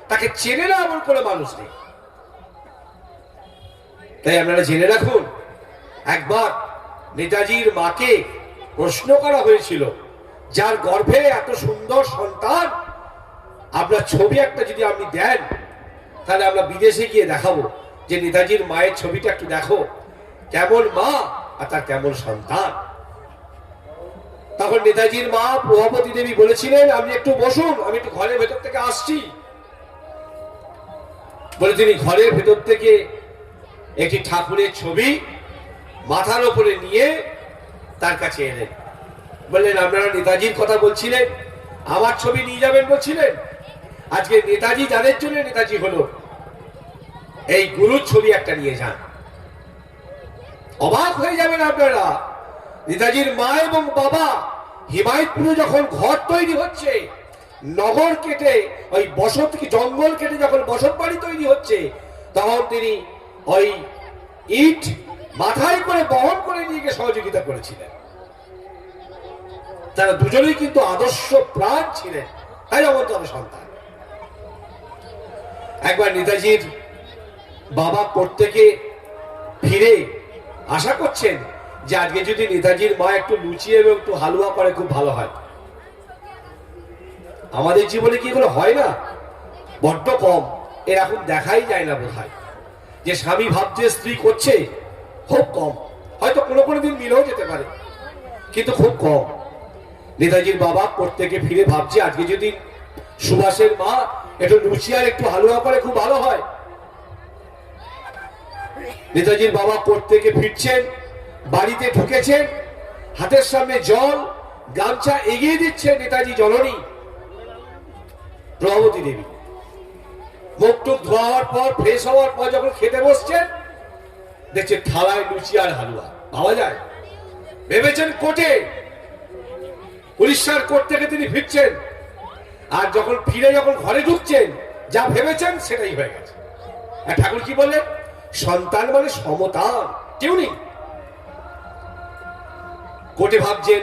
তাকে চেনে না এমন কোনো মানুষ নেই। তাই আপনারা জেনে রাখুন, একবার নেতাজির মাকে প্রশ্ন করা হয়েছিল, যার গর্ভে এত সুন্দর সন্তান, আপনার ছবি একটা যদি আপনি দেন, তাহলে আমরা বিদেশে গিয়ে দেখাবো যে নেতাজির মায়ের ছবিটা একটু দেখো, কেমন মা আর তার কেমন সন্তান। তখন নেতাজির মা প্রভাবতী দেবী বলেছিলেন, আপনি একটু বসুন, আমি একটু ঘরের ভেতর থেকে আসছি। বলে তিনি ঘরের ভেতর থেকে একটি ঠাকুরের ছবি মাথার উপরে নিয়ে তার কাছে এলেন, বললেন আপনারা নেতাজির কথা বলছিলেন, আমার ছবি নিয়ে যাবেন বলছিলেন, আজকে নেতাজি যাদের জন্য নেতাজি হলো, এই গুরুর ছবি একটা নিয়ে যান। অবাক হয়ে যাবেন আপনারা, নেতাজির মা এবং বাবা হিমায়তপুরে যখন ঘর তৈরি হচ্ছে, নগর কেটে ওই বসত জঙ্গল কেটে যখন বসত বাড়ি তৈরি হচ্ছে, তখন তিনি ওই ইট মাথায় করে বহন করে নিয়ে গিয়ে সহযোগিতা করেছিলেন। তারা দুজনেই কিন্তু আদর্শ প্রাণ ছিলেন, তাই অবন্তর সন্তান। একবার নেতাজির বাবা কোর্ট থেকে ফিরে আশা করছেন যে আজকে যদি নেতাজির মা একটু লুচি এবং একটু হালুয়া করে খুব ভালো হয়। আমাদের জীবনে কি এগুলো হয় না? বড্ড কম, এরকম দেখাই যায় না বোধহয়, যে স্বামী ভাবছে স্ত্রী করছে, খুব কম। হয়তো কোনো কোনো দিন মিলেও যেতে পারে, কিন্তু খুব কম। নেতাজির বাবা কোর্ট থেকে ফিরে ভাবছে আজকে যদি সুভাষের মা একটু লুচি আর একটু হালুয়া করে খুব ভালো হয়। নেতাজির বাবা কোর্ট থেকে ফিরছেন, বাড়িতে ঢুকেছেন, হাতের সামনে জল, গামছা এগিয়ে দিচ্ছেন নেতাজি জননী প্রভাবতী দেবী। মুখ টুক ধোয়ার পর, ফ্রেশ হওয়ার পর যখন খেতে বসছেন, দেখছে থালায় লুচি আর হালুয়া। ভাবা যায়? ভেবেছেন কোর্টে, উড়িষ্যার কোর্ট থেকে তিনি ফিরছেন, আর যখন ফিরে যখন ঘরে ঢুকছেন, যা ভেবেছেন সেটাই হয়ে গেছে। আর ঠাকুর কি বলে? সন্তান মানে সমতান, কেউ নেই। কোর্টে ভাবছেন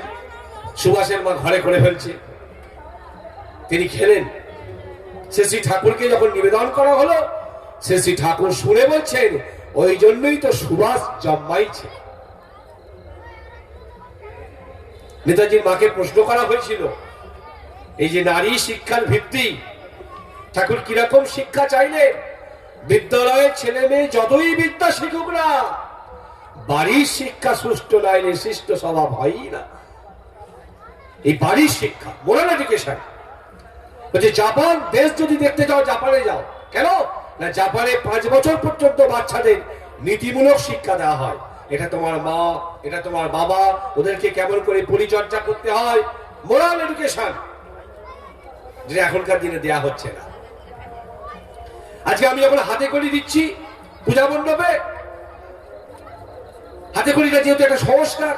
সুভাষের মা ঘরে করে ফেলছে, তিনি খেলেন। শ্রী ঠাকুরকে যখন নিবেদন করা হলো, শ্রী ঠাকুর শুনে বলছেন ওই জন্যই তো সুভাষ জন্মাইছে। নেতাজির মাকে প্রশ্ন করা হয়েছিল, এই যে নারী শিক্ষার ভিত্তি, ঠাকুর কিরকম শিক্ষা চাইলেন? বিদ্যালয়ের ছেলে মেয়ে যতই বিদ্যা শিখুক না, বাড়ির শিক্ষা সুষ্ঠু নাইলে শিষ্ট স্বভাব হয়ই না। এই বাড়ির শিক্ষা, মোরাল এডুকেশন। বলছে জাপান দেশ যদি দেখতে যাও, জাপানে যাও। কেন না? জাপানে 5 বছর পর্যন্ত বাচ্চাদের নীতিমূলক শিক্ষা দেওয়া হয়। এটা তোমার মা, এটা তোমার বাবা, ওদেরকে কেমন করে পরিচর্যা করতে হয়, মোরাল এডুকেশন, যেটা এখনকার দিনে দেয়া হচ্ছে না। আজকে আমি যখন হাতে কড়ি দিচ্ছি পূজা মণ্ডপে, হাতে কড়িটা যেহেতু একটা সংস্কার,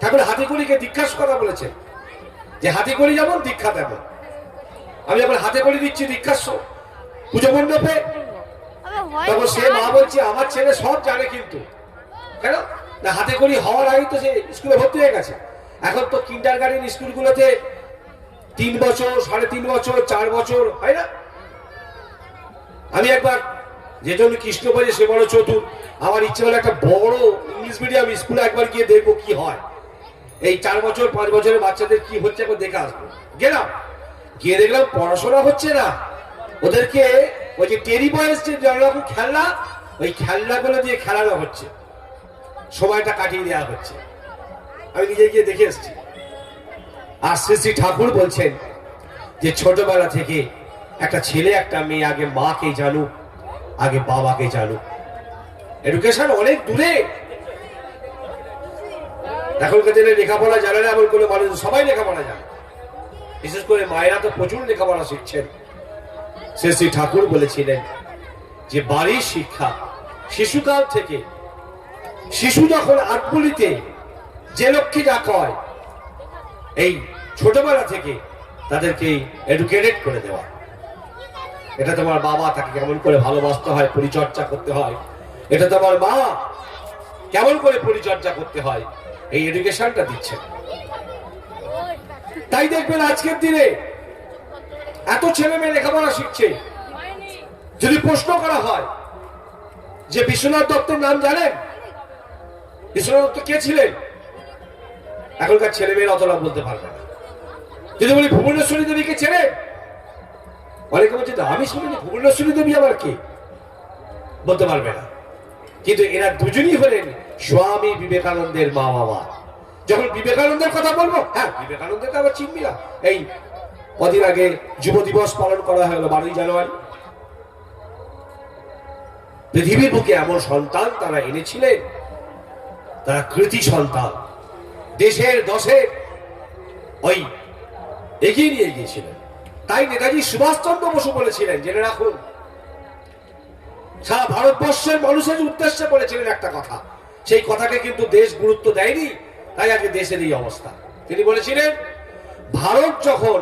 ঠাকুর হাতে কড়িকে দীক্ষাস কথা বলেছেন, যে হাতে কড়ি যেমন দীক্ষা তেমন। আমি যখন হাতে কড়ি দিচ্ছি দীক্ষাস পুজো মণ্ডপে, তখন সে মা বলছে আমার ছেলে সব জানে, কিন্তু কেন না? হাতে কড়ি হওয়ার আগে তো সে স্কুলে ভর্তি হয়ে গেছে। এখন তো কিন্ডারগার্টেন স্কুলগুলোতে 3 বছর, 3.5 বছর, 4 বছর হয় না? আমি একবার, যে জন্য কৃষ্ণবাড়ি সে বড় চতুর, আমার ইচ্ছে হলো একটা বড় ইংলিশ মিডিয়াম স্কুলে একবার গিয়ে দেখবো কি হয়, এই 4 বছর 5 বছরের বাচ্চাদের কি হচ্ছে একবার দেখে আসবো। গেলাম, গিয়ে দেখলাম পড়াশোনা হচ্ছে না, ওদেরকে ওই যে টেরি বয়স যে রকম খেলনা, ওই খেলনাগুলো দিয়ে খেলানো হচ্ছে, সময়টা কাটিয়ে দেওয়া হচ্ছে। আমি নিজে গিয়ে দেখে এসছি। আর শ্রী ঠাকুর বলছেন যে ছোটবেলা থেকে একটা ছেলে একটা মেয়ে আগে মাকে জানুক, আগে বাবাকে জানুক। এডুকেশন অনেক দূরে। এখনকার দিনে লেখাপড়া জানে না এমন কোনো মানুষ, সবাই লেখাপড়া জানে, বিশেষ করে মায়েরা তো প্রচুর লেখাপড়া শিখছেন। শ্রী ঠাকুর বলেছিলেন যে বাড়ির শিক্ষা শিশুকাল থেকে, শিশু যখন আটগুলিতে যে লক্ষ্যে যা কয়, এই ছোটবেলা থেকে তাদেরকে এডুকেটেড করে দেওয়া। এটা তোমার বাবা, তাকে কেমন করে ভালোবাসতে হয়, পরিচর্যা করতে হয়। এটা তোমার মা, কেমন করে পরিচর্যা করতে হয়, এই এডুকেশনটা দিচ্ছেন। তাই দেখবেন আজকের দিনে এত ছেলে মেয়ে লেখাপড়া শিখছে। যদি প্রশ্ন করা হয় যে বিশ্বনাথ দত্তের নাম জানেন? বিশ্বনাথ দত্ত কে ছিলেন? এখনকার ছেলে মেয়েরা অতটা বলতে পারবে না। যদি বলি ভুবনেশ্বরী দেবীকে চেনেন? অনেকে বলছে আমি শুনিনি, ভুবনেশ্বরী দেবী আবার কে? বলতে পারবে না। কিন্তু এরা দুজনই হলেন স্বামী বিবেকানন্দের মা বাবা। যখন বিবেকানন্দের কথা বলবো, হ্যাঁ বিবেকানন্দকে আবার চিনবি না? এই কদিন আগে যুব দিবস পালন করা হলো 12ই জানুয়ারি। পৃথিবীর বুকে এমন সন্তান তারা এনেছিলেন, তারা কৃতি সন্তান, দেশের দশে ওই এগিয়ে নিয়ে গিয়েছিলেন। তাই নেতাজি সুভাষচন্দ্র বসু বলেছিলেন, জেনে রাখুন, সারা ভারতবর্ষের মানুষের উদ্দেশ্যে বলেছিলেন একটা কথা, সেই কথাকে কিন্তু দেশ গুরুত্ব দেয়নি, তাই আজকে দেশের এই অবস্থা। তিনি বলেছিলেন, ভারত যখন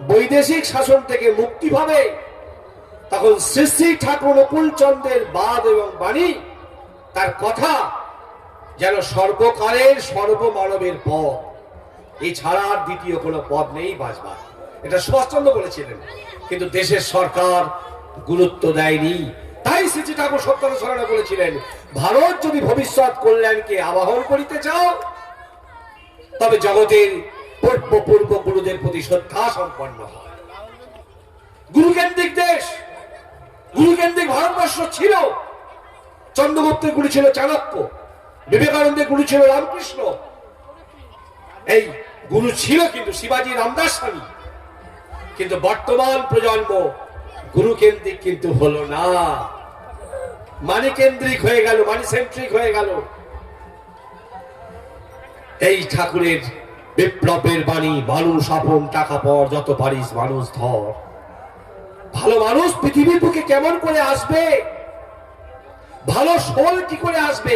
বৈদেশিক শাসন থেকে মুক্তি পাবে, তখন শ্রী শ্রী ঠাকুর অনুকূল চন্দ্রের বাদ এবং বাণী, তার কথা যেন সর্বকালের সর্বমানবের পথ, এছাড়া আর দ্বিতীয় কোনো পথ নেই বাঁচবার। এটা সুভাষচন্দ্র বলেছিলেন, কিন্তু দেশের সরকার গুরুত্ব দেয়নি। তাই শ্রী ঠাকুর সত্যানন্দ সরণা বলেছিলেন, ভারত যদি ভবিষ্যৎ কল্যাণকে আবাহন করিতে চাও, তবে জগতের পূর্ব গুরুদের প্রতি শ্রদ্ধা সম্পন্ন হয়। গুরুকেন্দ্রিক দেশ, গুরুকেন্দ্রিক ভারতবর্ষ ছিল। চন্দ্রগুপ্তের গুরু ছিল চাণক্য, বিবেকানন্দের গুরু ছিল রামকৃষ্ণ, এই গুরু ছিল কিন্তু শিবাজি রামদাস স্বামী। কিন্তু বর্তমান প্রজন্ম গুরুকেন্দ্রিক কিন্তু হলো না, মানি কেন্দ্রিক হয়ে গেল, মানি সেন্ট্রিক হয়ে গেল। এই ঠাকুরের বিপ্লবের বাণী, মানুষ আপন, টাকা পর, যত পারিস মানুষ ধর। ভালো মানুষ পৃথিবীর বুকে কেমন করে আসবে, ভালো সোল কি করে আসবে,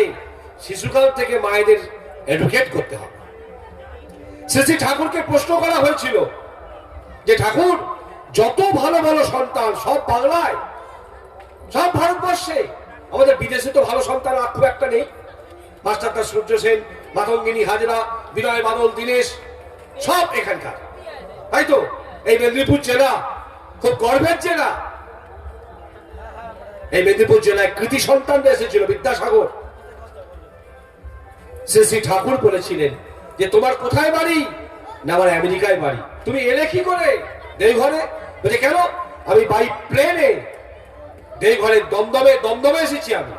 শিশুকাল থেকে মায়েদের এডুকেট করতে হবে। শ্রী ঠাকুরকে প্রশ্ন করা হয়েছিল যে, ঠাকুর, যত ভালো ভালো সন্তান সব বাংলায়, সব ভারতবর্ষে, আমাদের বিদেশে তো ভালো সন্তান আর খুব একটা নেই। মাস্টারদা সূর্য সেন, মাতঙ্গিনী হাজরা, বিনয় বাদল, দীনেশ, সব এখানকার, তাই তো? এই মেদিনীপুর জেলা খুব গর্বের জেলা। এই মেদিনীপুর জেলায় কৃতি সন্তানরা এসেছিল, বিদ্যাসাগর। শ্রী ঠাকুর বলেছিলেন যে, তোমার কোথায় বাড়ি? না, আমার আমেরিকায় বাড়ি। তুমি এলে কি করে দেওঘরে? বলে, কেন? আমি বাই প্লেনে দেওঘরে দমদমে এসেছি, আমি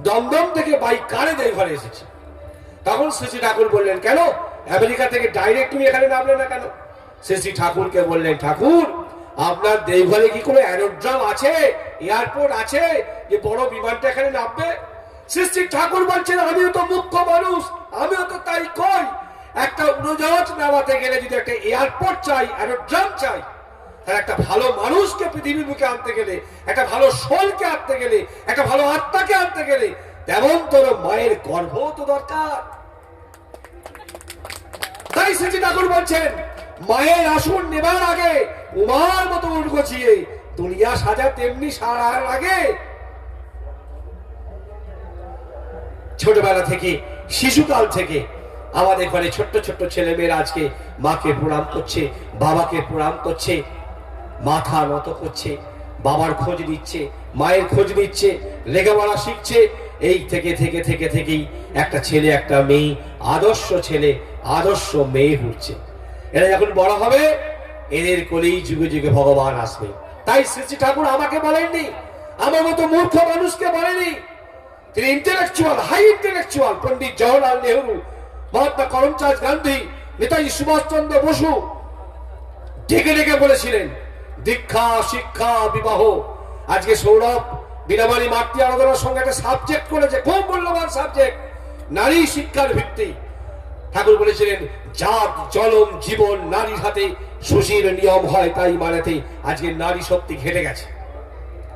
দমদম থেকে বাই কারে দেওঘরে এসেছি। তখন শ্রী ঠাকুর বললেন, কেন আমেরিকা থেকে ডাইরেক্ট তুমি এখানে নামলে না কেন? শ্রী ঠাকুরকে বললেন, ঠাকুর, আপনার দেওঘরে কি কোনো অ্যারোড্রোম আছে, এয়ারপোর্ট আছে যে বড় বিমানটা এখানে নামবে? শ্রী ঠাকুর বলছেন, আমিও তো মুখ্য মানুষ, আমিও তো তাই কই। একটা উড়োজাহাজ নামাতে গেলে যদি একটা এয়ারপোর্ট চাই, অ্যারোড্রোম চাই, তাহলে একটা ভালো মানুষকে পৃথিবীর বুকে আনতে গেলে, একটা ভালো সোলকে আনতে গেলে, একটা ভালো আত্মাকে আনতে গেলে, তেমন তোর মায়ের গর্ভ তো দরকার। তাই শ্রী ঠাকুর বলছেন, মায়ের আসন নেবার আগে উমার মতো উঠ গছিয়ে দুনিয়া সাজা তেমনি সারার আগে। ছোটবেলা থেকে, শিশুকাল থেকে আমাদের ঘরে ছোট্ট ছোট্ট ছেলে মেয়েরা আজকে মাকে প্রণাম করছে, বাবাকে প্রণাম করছে, মাথা নত করছে, বাবার খোঁজ নিচ্ছে, মায়ের খোঁজ নিচ্ছে, লেখাপড়া শিখছে। এই থেকেই একটা ছেলে, একটা মেয়ে, আদর্শ ছেলে, আদর্শ মেয়ে উঠছে। এরা যখন বড় হবে, এদের কোলেই যুগে যুগে ভগবান আসবে। তাই শ্রী ঠাকুর আমাকে বলেননি, আমার মতো মূর্খ মানুষকে বলেনি। তিনি ইন্টেলেকচুয়াল, হাই ইন্টেলেকচুয়াল, পন্ডিত জওহরলাল নেহরু, মহাত্মা করমচাঁদ গান্ধী, নেতাজি সুভাষচন্দ্র বসু ডেকে ডেকে বলেছিলেন, দীক্ষা, শিক্ষা, বিবাহ। আজকে সৌরভ বীরাবাড়ি মাতৃ আরাধনার সঙ্গে একটা সাবজেক্ট করেছে, খুব মূল্যবান সাবজেক্ট, নারী শিক্ষার ভিত্তি। ঠাকুর বলেছিলেন, জাত জনম জীবন নারীর হাতে, সুশীল নিয়ম হয় তাই মানেতে। আজকে নারী শক্তি ঘেটে গেছে,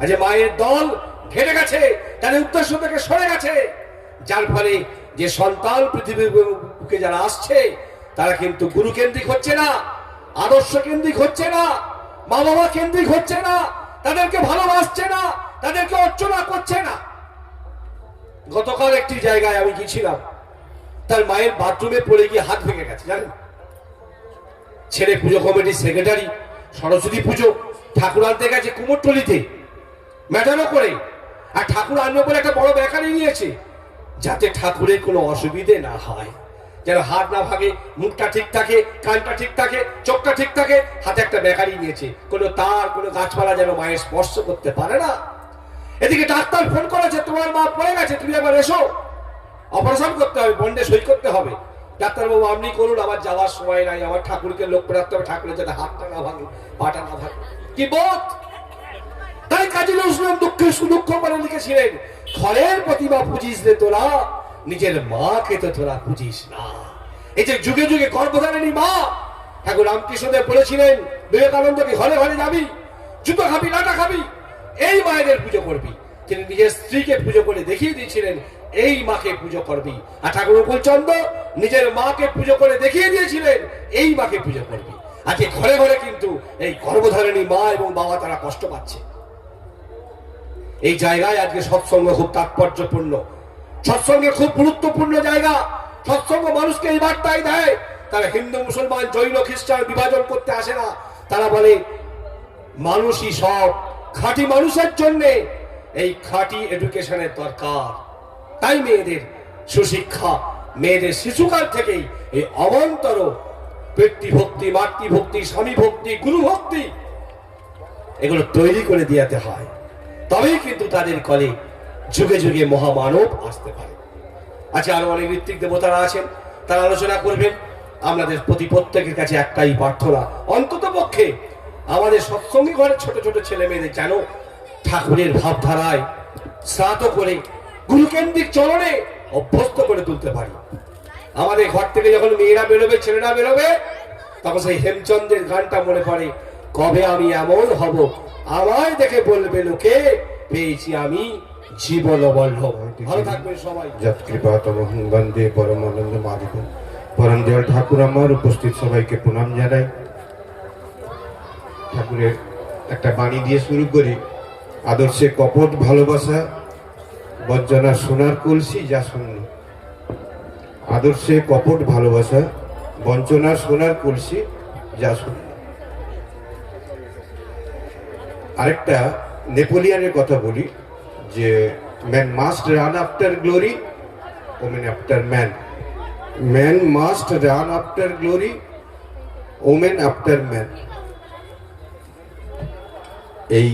আজকে মায়ের দল ঘেটে গেছে, তাদের উদ্দেশ্য থেকে সরে গেছে। যার ফলে যে সন্তান পৃথিবীর বুকে যারা আসছে, তারা কিন্তু গুরু কেন্দ্রিক হচ্ছে না, আদর্শ কেন্দ্রিক হচ্ছে না, মা বাবা কেন্দ্রিক হচ্ছে না, তাদেরকে ভালোবাসছে না, তাদেরকে অর্চনা করছে না। গতকাল একটি জায়গায় আমি গিয়েছিলাম, তার মায়ের বাথরুমে পড়ে গিয়ে হাত ভেঙে গেছে, জানেন? ছেলে পুজো কমিটির সেক্রেটারি, সরস্বতী পুজো ঠাকুর আনতে গেছে কুমোরটুলিতে ম্যাটারও করে, আর ঠাকুর আনবে বলে একটা বড় বেকারি নিয়েছে, যাতে ঠাকুরের কোনো অসুবিধে না হয়, যেন হাত না ভাগে, মুখটা ঠিক থাকে, কানটা ঠিক থাকে, চোখটা ঠিক থাকে। হাতে একটা বেকারি নিয়েছে, কোনো তার, কোনো গাছপালা যেন মায়ের স্পর্শ করতে পারে না। এদিকে ডাক্তার ফোন করেছে, তোমার মা পড়ে গেছে, তুমি একবার এসো, অপারেশন করতে হবে, বন্ডে সই করতে হবে। ডাক্তারবাবু, আপনি করুন, আমার যাওয়ার সময় নাই, আমার ঠাকুরকে লক্ষ্য রাখতে হবে, ঠাকুরের যাতে হাতটা না ভাঙে, পাটা না ভাঙে। কি বোধ! তাই কাজী নজরুল দুঃখের সুদুঃখ করে লিখেছিলেন, ঘরের প্রতিমা পুজিস রে তোরা, নিজের মাকে তো তোরা পুজিস না। এই যে যুগে যুগে গর্ভধারিণী মা, ঠাকুর রামকৃষ্ণদেব বলেছিলেন বিবেকানন্দকে, ঘরে ঘরে যাবি, জুতো খাবি, লাটা খাবি, এই মায়েদের পুজো করবি। তিনি নিজের স্ত্রীকে পুজো করে দেখিয়ে দিয়েছিলেন এই মাকে পুজো করবি। আর ঠাকুর অনুকূলচন্দ্র নিজের মাকে পুজো করে দেখিয়ে দিয়েছিলেন এই মাকে পুজো করবি। আজকে ঘরে ঘরে কিন্তু এই গর্ভধারিণী মা এবং বাবা তারা কষ্ট পাচ্ছে। এই জায়গায় আজকে সৎসঙ্গ খুব তাৎপর্যপূর্ণ, সৎসঙ্গে খুব গুরুত্বপূর্ণ জায়গা। সৎসঙ্গ মানুষকে এই বার্তাই দেয়, তারা হিন্দু মুসলমান জৈন খ্রিস্টান বিভাজন করতে আসে না। তারা বলে মানুষই সব, খাঁটি মানুষের জন্য এই খাঁটি এডুকেশনের দরকার। তাই মেয়েদের সুশিক্ষা, মেয়েদের শিশুকাল থেকেই এই অবান্তর ব্যক্তিভক্তি, মাতৃভক্তি, স্বামী ভক্তি, গুরু ভক্তি এগুলো তৈরি করে দিতে হয়, তবেই কিন্তু তাদের কলে যুগে যুগে মহামানব আসতে পারে। আচ্ছা, আরো অনেক ঋত্বিক দেবতারা আছেন, তারা আলোচনা করবেন। আমাদের প্রতি প্রত্যেকের কাছে একটাই প্রার্থনা, অন্তত পক্ষে আমাদের সৎসঙ্গী ঘরের ছোট ছোট ছেলে মেয়েদের যেন ঠাকুরের ভাবধারায় স্নাত করে গুরুকেন্দ্রিক চলনে অভ্যস্ত করে তুলতে পারি। আমাদের ঘর থেকে যখন মেয়েরা বেরোবে, ছেলেরা বেরোবে, তখন সেই হেমচন্দ্রের গানটা মনে পড়ে, কবে আমি এমন হব আমায় দেখে বলবে লোকে, পেয়েছি আমি জীবন বল্লভ। ভালো থাকবেন সবাই। যৎ কৃপা তমহং বন্দে পরমানন্দ মাধব। পরম দয়াল ঠাকুর আমার, উপস্থিত সবাইকে প্রণাম জানাই। ঠাকুরের একটা বাণী দিয়ে শুরু করি। আদর্শে কপট ভালোবাসা, বঞ্চনা সোনার কলসি যা শূন্য। আদর্শে কপট ভালোবাসা, বঞ্চনা সোনার কলসি যা শূন্য। আরেকটা নেপোলিয়ানের কথা বলি, যে man must run after glory, women after man. Man must run after glory, women after man. এই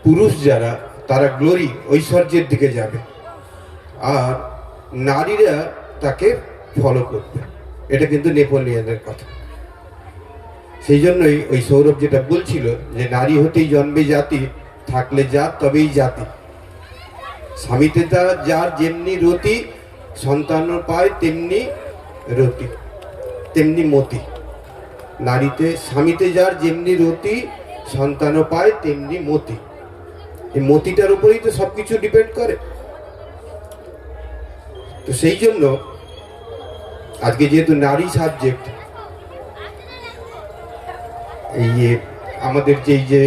পুরুষ যারা, তারা গ্লোরি, ঐশ্বর্যের দিকে যাবে, আর নারীরা তাকে ফলো করবে। এটা কিন্তু নেপোলিয়নের কথা। সেই জন্যই ওই সৌরভ যেটা বলছিল, যে নারী হতেই জন্মে জাতি, থাকলে জাত তবেই জাতি। স্বামীতে তার যার যেমনি রতি, সন্তান পায় তেমনি রতি, তেমনি মতি। নারীতে, স্বামীতে যার যেমনি রতি, সন্তান পায় তেমনি মতি। এই মতিটার উপরেই তো সবকিছু ডিপেন্ড করে। তো সেই জন্য আজকে যেহেতু নারী সাবজেক্ট, এই আমাদের যে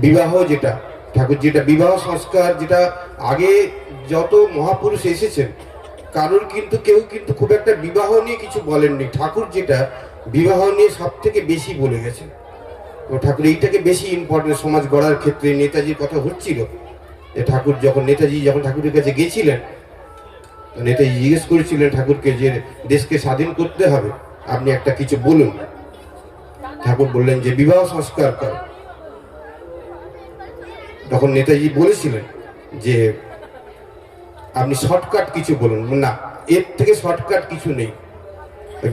বিবাহ, যেটা ঠাকুর যেটা বিবাহ সংস্কার, যেটা আগে যত মহাপুরুষ এসেছেন কারোর কিন্তু কেউ কিন্তু খুব একটা বিবাহ নিয়ে কিছু বলেননি। ঠাকুর যেটা বিবাহ নিয়ে সব থেকে বেশি বলে গেছেন। তো ঠাকুর এইটাকে বেশি ইম্পর্টেন্ট সমাজ গড়ার ক্ষেত্রে। নেতাজির কথা হচ্ছিল, যে ঠাকুর নেতাজি যখন ঠাকুরের কাছে গেছিলেন, নেতাজি জিজ্ঞেস করেছিলেন ঠাকুরকে যে দেশকে স্বাধীন করতে হবে, আপনি একটা কিছু বলুন। ঠাকুর বললেন যে বিবাহ সংস্কার কর। তখন নেতাজি বলেছিলেন যে আপনি শর্টকাট কিছু বলুন। না, এর থেকে শর্টকাট কিছু নেই,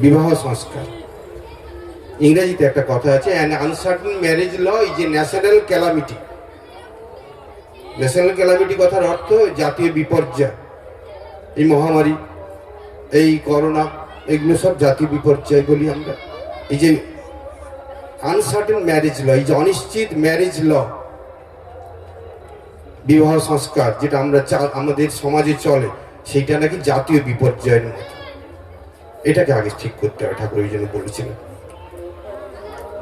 বিবাহ সংস্কার। ইংরেজিতে একটা কথা আছে, an uncertain marriage law is a national calamity. National calamity কথার অর্থ জাতীয় বিপর্যয়। এই মহামারী, এই করোনা, এগুলো সব জাতীয় বিপর্যয় বলি আমরা। এই যে আনসার্টেন ম্যারেজ ল, এই যে অনিশ্চিত ম্যারেজ ল, বিবাহ সংস্কার যেটা আমরা আমাদের সমাজে চলে, সেইটা নাকি জাতীয় বিপর্যয়ের মতো। এটাকে আগে ঠিক করতে হবে, ঠাকুর ওই জন্য বলেছিলেন।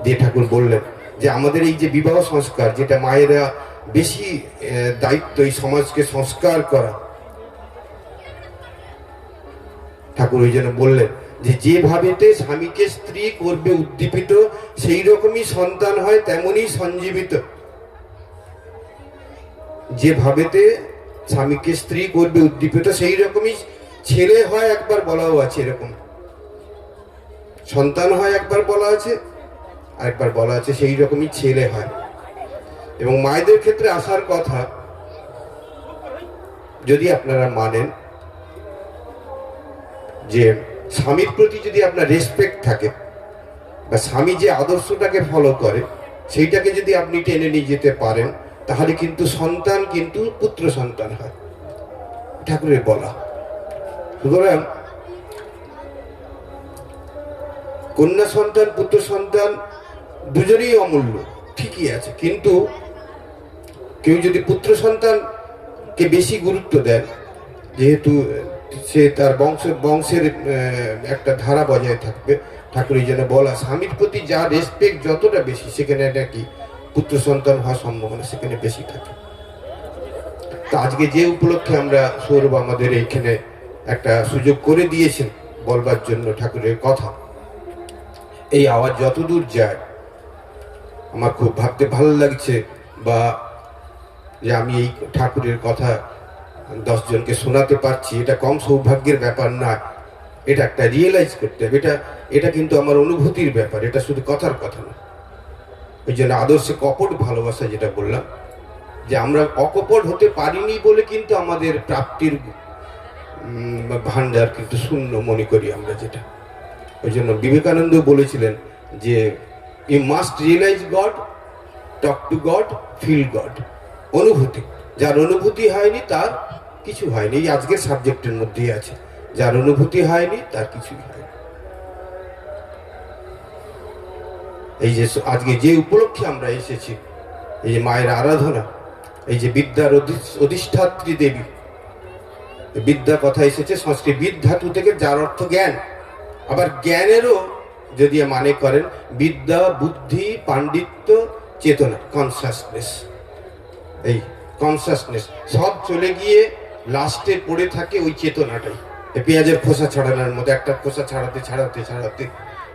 দিয়ে ঠাকুর বললেন যে আমাদের এই যে বিবাহ সংস্কার, যেটা মায়েরা বেশি দায়িত্ব এই সমাজকে সংস্কার করা, ঠাকুর ওই জন্য বললেন যে যেভাবেতে স্বামীকে স্ত্রী করবে উদ্দীপিত, সেই রকমই সন্তান হয় তেমনই সঞ্জীবিত। যেভাবেতে স্বামীকে স্ত্রী করবে উদ্দীপিত, সেই রকমই ছেলে হয় একবার বলাও আছে, এরকম সন্তান হয় একবার বলা আছে, আরেকবার বলা আছে সেই রকমই ছেলে হয়। এবং মায়েদের ক্ষেত্রে আসার কথা, যদি আপনারা মানেন যে স্বামীর প্রতি যদি আপনার রেসপেক্ট থাকে, বা স্বামী যে আদর্শটাকে ফলো করে সেইটাকে যদি আপনি টেনে নিয়ে যেতে পারেন, তাহলে কিন্তু সন্তান কিন্তু পুত্র সন্তান হয়, ঠাকুরের বলা। সুতরাং কন্যা সন্তান পুত্র সন্তান দুজনেই অমূল্য, ঠিকই আছে, কিন্তু কেউ যদি পুত্র সন্তানকে বেশি গুরুত্ব দেন, যেহেতু সে তার বংশের একটা ধারা বজায় থাকবে, ঠাকুরের জন্য বলা স্বামীর প্রতি যা রেসপেক্ট যতটা বেশি, সেখানে নাকি পুত্র সন্তান হওয়ার সম্ভাবনা সেখানে বেশি থাকে। তো আজকে যে উপলক্ষে আমরা সৌরভ আমাদের এইখানে একটা সুযোগ করে দিয়েছেন বলবার জন্য ঠাকুরের কথা, এই আওয়াজ যতদূর যায় আমার খুব ভাবতে ভালো লাগছে, বা যে আমি এই ঠাকুরের কথা 10 জনকে শোনাতে পারছি, এটা কম সৌভাগ্যের ব্যাপার না, এটা একটা রিয়েলাইজ করতে হবে, এটা কিন্তু আমার অনুভূতির ব্যাপার, এটা শুধু কথার কথা না। ওই জন্য আদর্শে কপট ভালোবাসা যেটা বললাম, যে আমরা অকপট হতে পারিনি বলে কিন্তু আমাদের প্রাপ্তির ভান্ডার কিন্তু শূন্য মনে করি আমরা যেটা। ওই জন্য বিবেকানন্দ বলেছিলেন যে you must realise God, talk to God, feel God. অনুভূতি, যার অনুভূতি হয়নি তার কিছু হয়নি, এই আজকের সাবজেক্টের মধ্যেই আছে, যার অনুভূতি হয়নি তার কিছুই হয়নি। এই যে আজকে যে উপলক্ষে আমরা এসেছি, এই যে মায়ের আরাধনা, এই যে বিদ্যার অধিষ্ঠাত্রী দেবী, বিদ্যা কথা এসেছে সংস্কৃত বিদ ধাতু থেকে, যার অর্থ জ্ঞান। আবার জ্ঞানেরও যদি মানে করেন বিদ্যা, বুদ্ধি, পাণ্ডিত্য, চেতনা, কনসাসনেস। এই কনসাসনেস সব চলে গিয়ে লাস্টে পড়ে থাকে ওই চেতনাটাই। এই পেঁয়াজের খোসা ছাড়ানোর মধ্যে একটা খোসা ছাড়াতে ছাড়াতে ছাড়াতে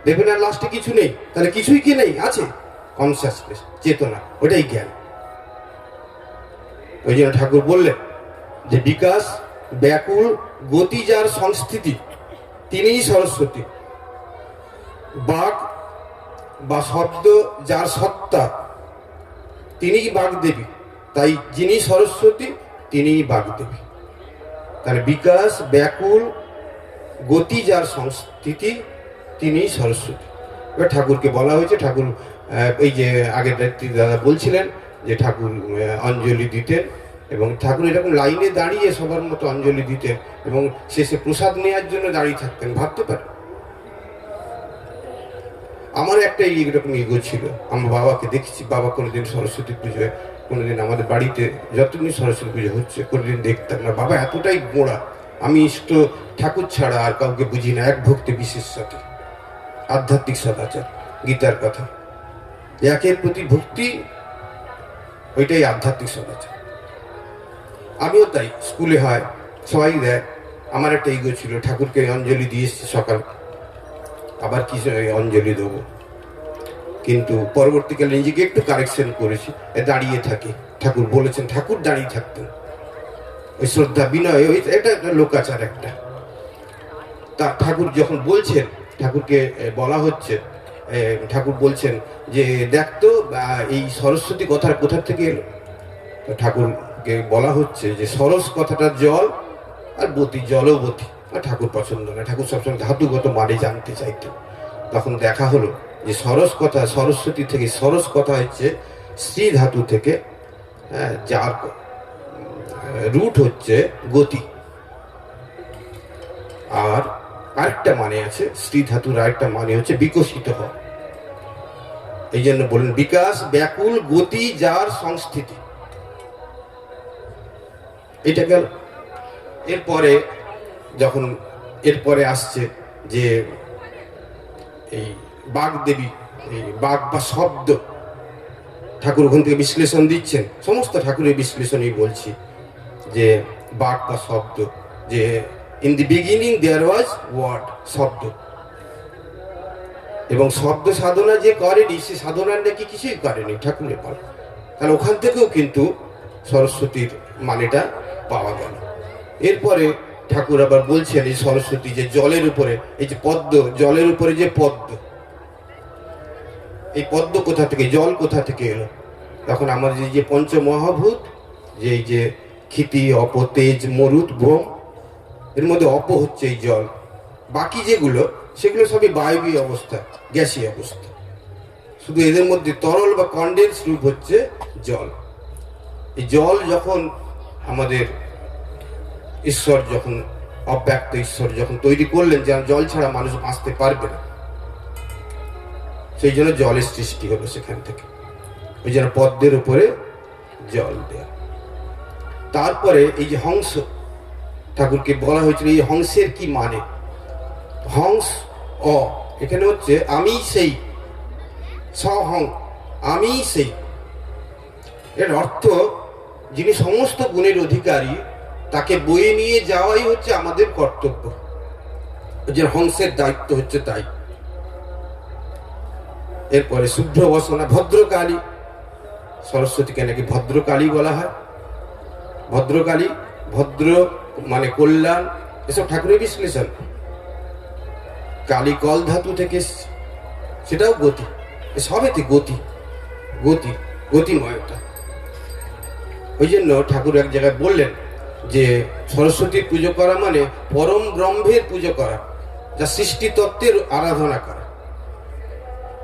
দেখবেন আর লাস্টে কিছু নেই, তাহলে কিছুই কি নেই, আছে কনসাসনেস, চেতনা, ওটাই জ্ঞান। ওই জন্য ঠাকুর বললেন যে বিকাশ ব্যাকুল গতি যার সংস্থিতি, তিনিই সরস্বতী। বাক বা শব্দ যার সত্তা, তিনিই বাগদেবী। তাই যিনি সরস্বতী তিনিই বাগদেবী। তাহলে বিকাশ ব্যাকুল গতি যার সংস্থিতি, তিনিই সরস্বতী। এবার ঠাকুরকে বলা হয়েছে, ঠাকুর এই যে আগের দাদা বলছিলেন যে ঠাকুর অঞ্জলি দিতেন, এবং ঠাকুর এরকম লাইনে দাঁড়িয়ে সবার মতো অঞ্জলি দিতেন, এবং শেষে প্রসাদ নেওয়ার জন্য দাঁড়িয়ে থাকতেন। ভাবতে পারেন, আমার একটা এইরকম ইগো ছিল। আমার বাবাকে দেখেছি, বাবা কোনোদিন সরস্বতী পুজোয়, কোনোদিন আমাদের বাড়িতে যতদিন সরস্বতী পুজো হচ্ছে কোনোদিন দেখতাম না। বাবা এতটাই গোঁড়া, আমি ইষ্ট ঠাকুর ছাড়া আর কাউকে বুঝি না, এক ভক্তি বিশেষ সাথে আধ্যাত্মিক সদাচার, গীতার কথা, একের প্রতি ভক্তি, ওইটাই আধ্যাত্মিক সদাচার। আমিও তাই, স্কুলে হয়, সবাই দেয়, আমার একটা ইগো ছিল। ঠাকুরকে অঞ্জলি দিয়ে এসেছি সকাল, আবার কি অঞ্জলি দেবো, কিন্তু পরবর্তীকালে নিজেকে একটু কারেকশন করেছি, দাঁড়িয়ে থাকি। ঠাকুর বলেছেন ঠাকুর দাঁড়িয়ে থাকতেন, ওই শ্রদ্ধা বিনয়, ওই এটা লোকাচার একটা। তা ঠাকুর যখন বলছেন, ঠাকুরকে বলা হচ্ছে, ঠাকুর বলছেন যে দেখতো এই সরস্বতী কথা কোথা থেকে এলো। তো ঠাকুরকে বলা হচ্ছে যে সরস কথাটা জল, আর বতী জলবতী। ঠাকুর পছন্দ না, ঠাকুর সবসময় ধাতুগত মানে জানতে চাইতেন। তখন দেখা হলো যে সরস কথা সরস্বতী থেকে, সরস কথা হচ্ছে শ্রী ধাতু থেকে, যার রুট হচ্ছে গতি। আর আরেকটা মানে আছে শ্রী ধাতুর, আরেকটা মানে হচ্ছে বিকশিত হওয়া। এই জন্য বলেন বিকাশ ব্যাকুল গতি যার সংস্থিতি। এটা গেল। এরপরে যখন এরপরে আসছে যে এই বাগদেবী, এই বাগ বা শব্দ, ঠাকুর ওখান থেকে বিশ্লেষণ দিচ্ছেন, সমস্ত ঠাকুরের বিশ্লেষণই বলছি, যে বাগ বা শব্দ, যে in the beginning there was word, শব্দ। এবং শব্দ সাধনা যে করেনি, সে সাধনার নাকি কিছুই করেনি, ঠাকুরের বল। তাহলে ওখান থেকেও কিন্তু সরস্বতীর মানেটা পাওয়া গেল। এরপরে ঠাকুর আবার বলছেন এই সরস্বতী যে জলের উপরে, এই যে পদ্ম, জলের উপরে যে পদ্ম, এই পদ্ম কোথা থেকে, জল কোথা থেকে এলো? তখন আমাদের যে পঞ্চমহাভূত, যে এই যে ক্ষিতি, অপ, তেজ, মরুত, ব্রহ্ম, এর মধ্যে অপ হচ্ছে এই জল। বাকি যেগুলো সেগুলো সবই বায়বীয় অবস্থা, গ্যাসীয় অবস্থা। শুধু এদের মধ্যে তরল বা কন্ডেন্স রূপ হচ্ছে জল। এই জল যখন আমাদের ঈশ্বর যখন অব্যক্ত ঈশ্বর যখন তৈরি করলেন যে জল ছাড়া মানুষ বাঁচতে পারবে না, সেই জন্য জলের সৃষ্টি হলো সেখান থেকে, ওই জন্য পদ্মের উপরে জল দেয়া। তারপরে এই যে হংস, ঠাকুরকে বলা হয়েছিল এই হংসের কি মানে, হংস এখানে হচ্ছে আমি সেই, সহং আমি সেই, এর অর্থ যিনি সমস্ত গুণের অধিকারী তাকে বয়ে নিয়ে যাওয়াই হচ্ছে আমাদের কর্তব্য, যে হংসের দায়িত্ব হচ্ছে তাই। এরপরে শুভ্র বসনা, ভদ্রকালী, সরস্বতীকে নাকি ভদ্রকালী বলা হয়। ভদ্রকালী, ভদ্র মানে কল্যাণ, এসব ঠাকুরের বিশ্লেষণ। কালী কল ধাতু থেকে এসছে, সেটাও গতি, সবেতে গতি, গতি গতিময়তা। ওই জন্য ঠাকুর এক জায়গায় বললেন যে সরস্বতীর পুজো করা মানে পরম ব্রহ্মের পুজো করা, যা সৃষ্টি তত্ত্বের আরাধনা করা।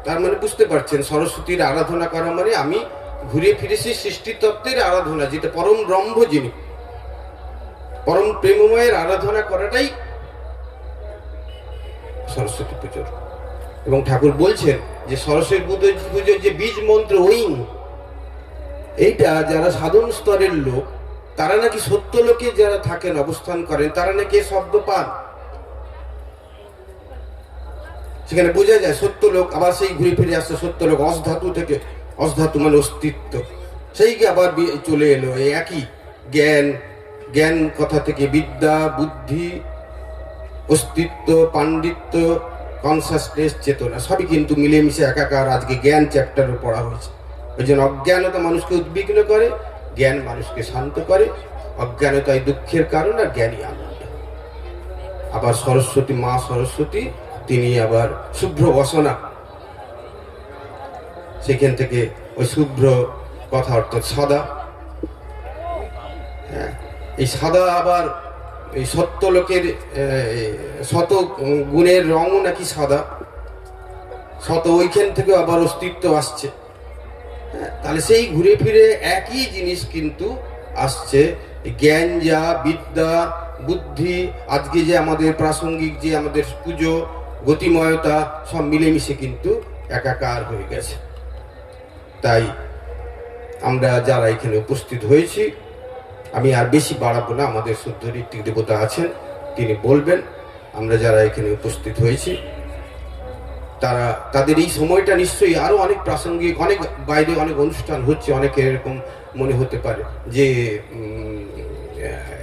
তার মানে বুঝতে পারছেন, সরস্বতীর আরাধনা করা মানে আমি ঘুরে ফিরে সেই সৃষ্টি তত্ত্বের আরাধনা, যেটা পরম ব্রহ্ম, যিনি পরম প্রেমময়ের আরাধনা করাটাই সরস্বতী পুজোর। এবং ঠাকুর বলছেন যে সরস্বতী পুজোর যে বীজ মন্ত্র ওইং, এইটা যারা সাধন স্তরের লোক, তারা নাকি সত্য লোকে যারা থাকেন, অবস্থান করেন, তারা নাকি এই শব্দ পান। সেখানে বোঝা যায় সত্য লোক, আবার সেই ঘুরে ফিরে আসছে সত্য লোক, অসধাতু থেকে, অসধাতু মানে অস্তিত্ব, সেইকে আবার চলে এলো এই একই জ্ঞান, জ্ঞান কথা থেকে বিদ্যা, বুদ্ধি, অস্তিত্ব, পাণ্ডিত্য, কনসাসনেস, চেতনা, সবই কিন্তু মিলেমিশে একাকার আজকে জ্ঞান চ্যাপ্টারে পড়া হয়েছে। ওই জন্য অজ্ঞানতা মানুষকে উদ্বিগ্ন করে, জ্ঞান মানুষকে শান্ত করে। অজ্ঞানতাই দুঃখের কারণ, আর জ্ঞানী আনন্দ। আবার সরস্বতী, মা সরস্বতী, তিনি আবার শুভ্র বসনা, সেখান থেকে ওই শুভ্র কথা অর্থাৎ সাদা। এই সাদা আবার এই সত্য লোকের শত গুণের রঙও নাকি সাদা, শত, ওইখান থেকে আবার অস্তিত্ব আসছে। তাহলে সেই ঘুরে ফিরে একই জিনিস কিন্তু আসছে। জ্ঞান যা, বিদ্যা, বুদ্ধি, আজকে যে আমাদের প্রাসঙ্গিক যে আমাদের পুজো, গতিময়তা, সব মিলেমিশে কিন্তু একাকার হয়ে গেছে। তাই আমরা যারা এখানে উপস্থিত হয়েছি, আমি আর বেশি বাড়াবো না, আমাদের শুদ্ধ ঋত্বিক দেবতা আছেন, তিনি বলবেন। আমরা যারা এখানে উপস্থিত হয়েছি তারা, তাদের এই সময়টা নিশ্চয়ই আরো অনেক প্রাসঙ্গিক, অনেক বাইরে অনেক অনুষ্ঠান হচ্ছে, অনেকের এরকম মনে হতে পারে যে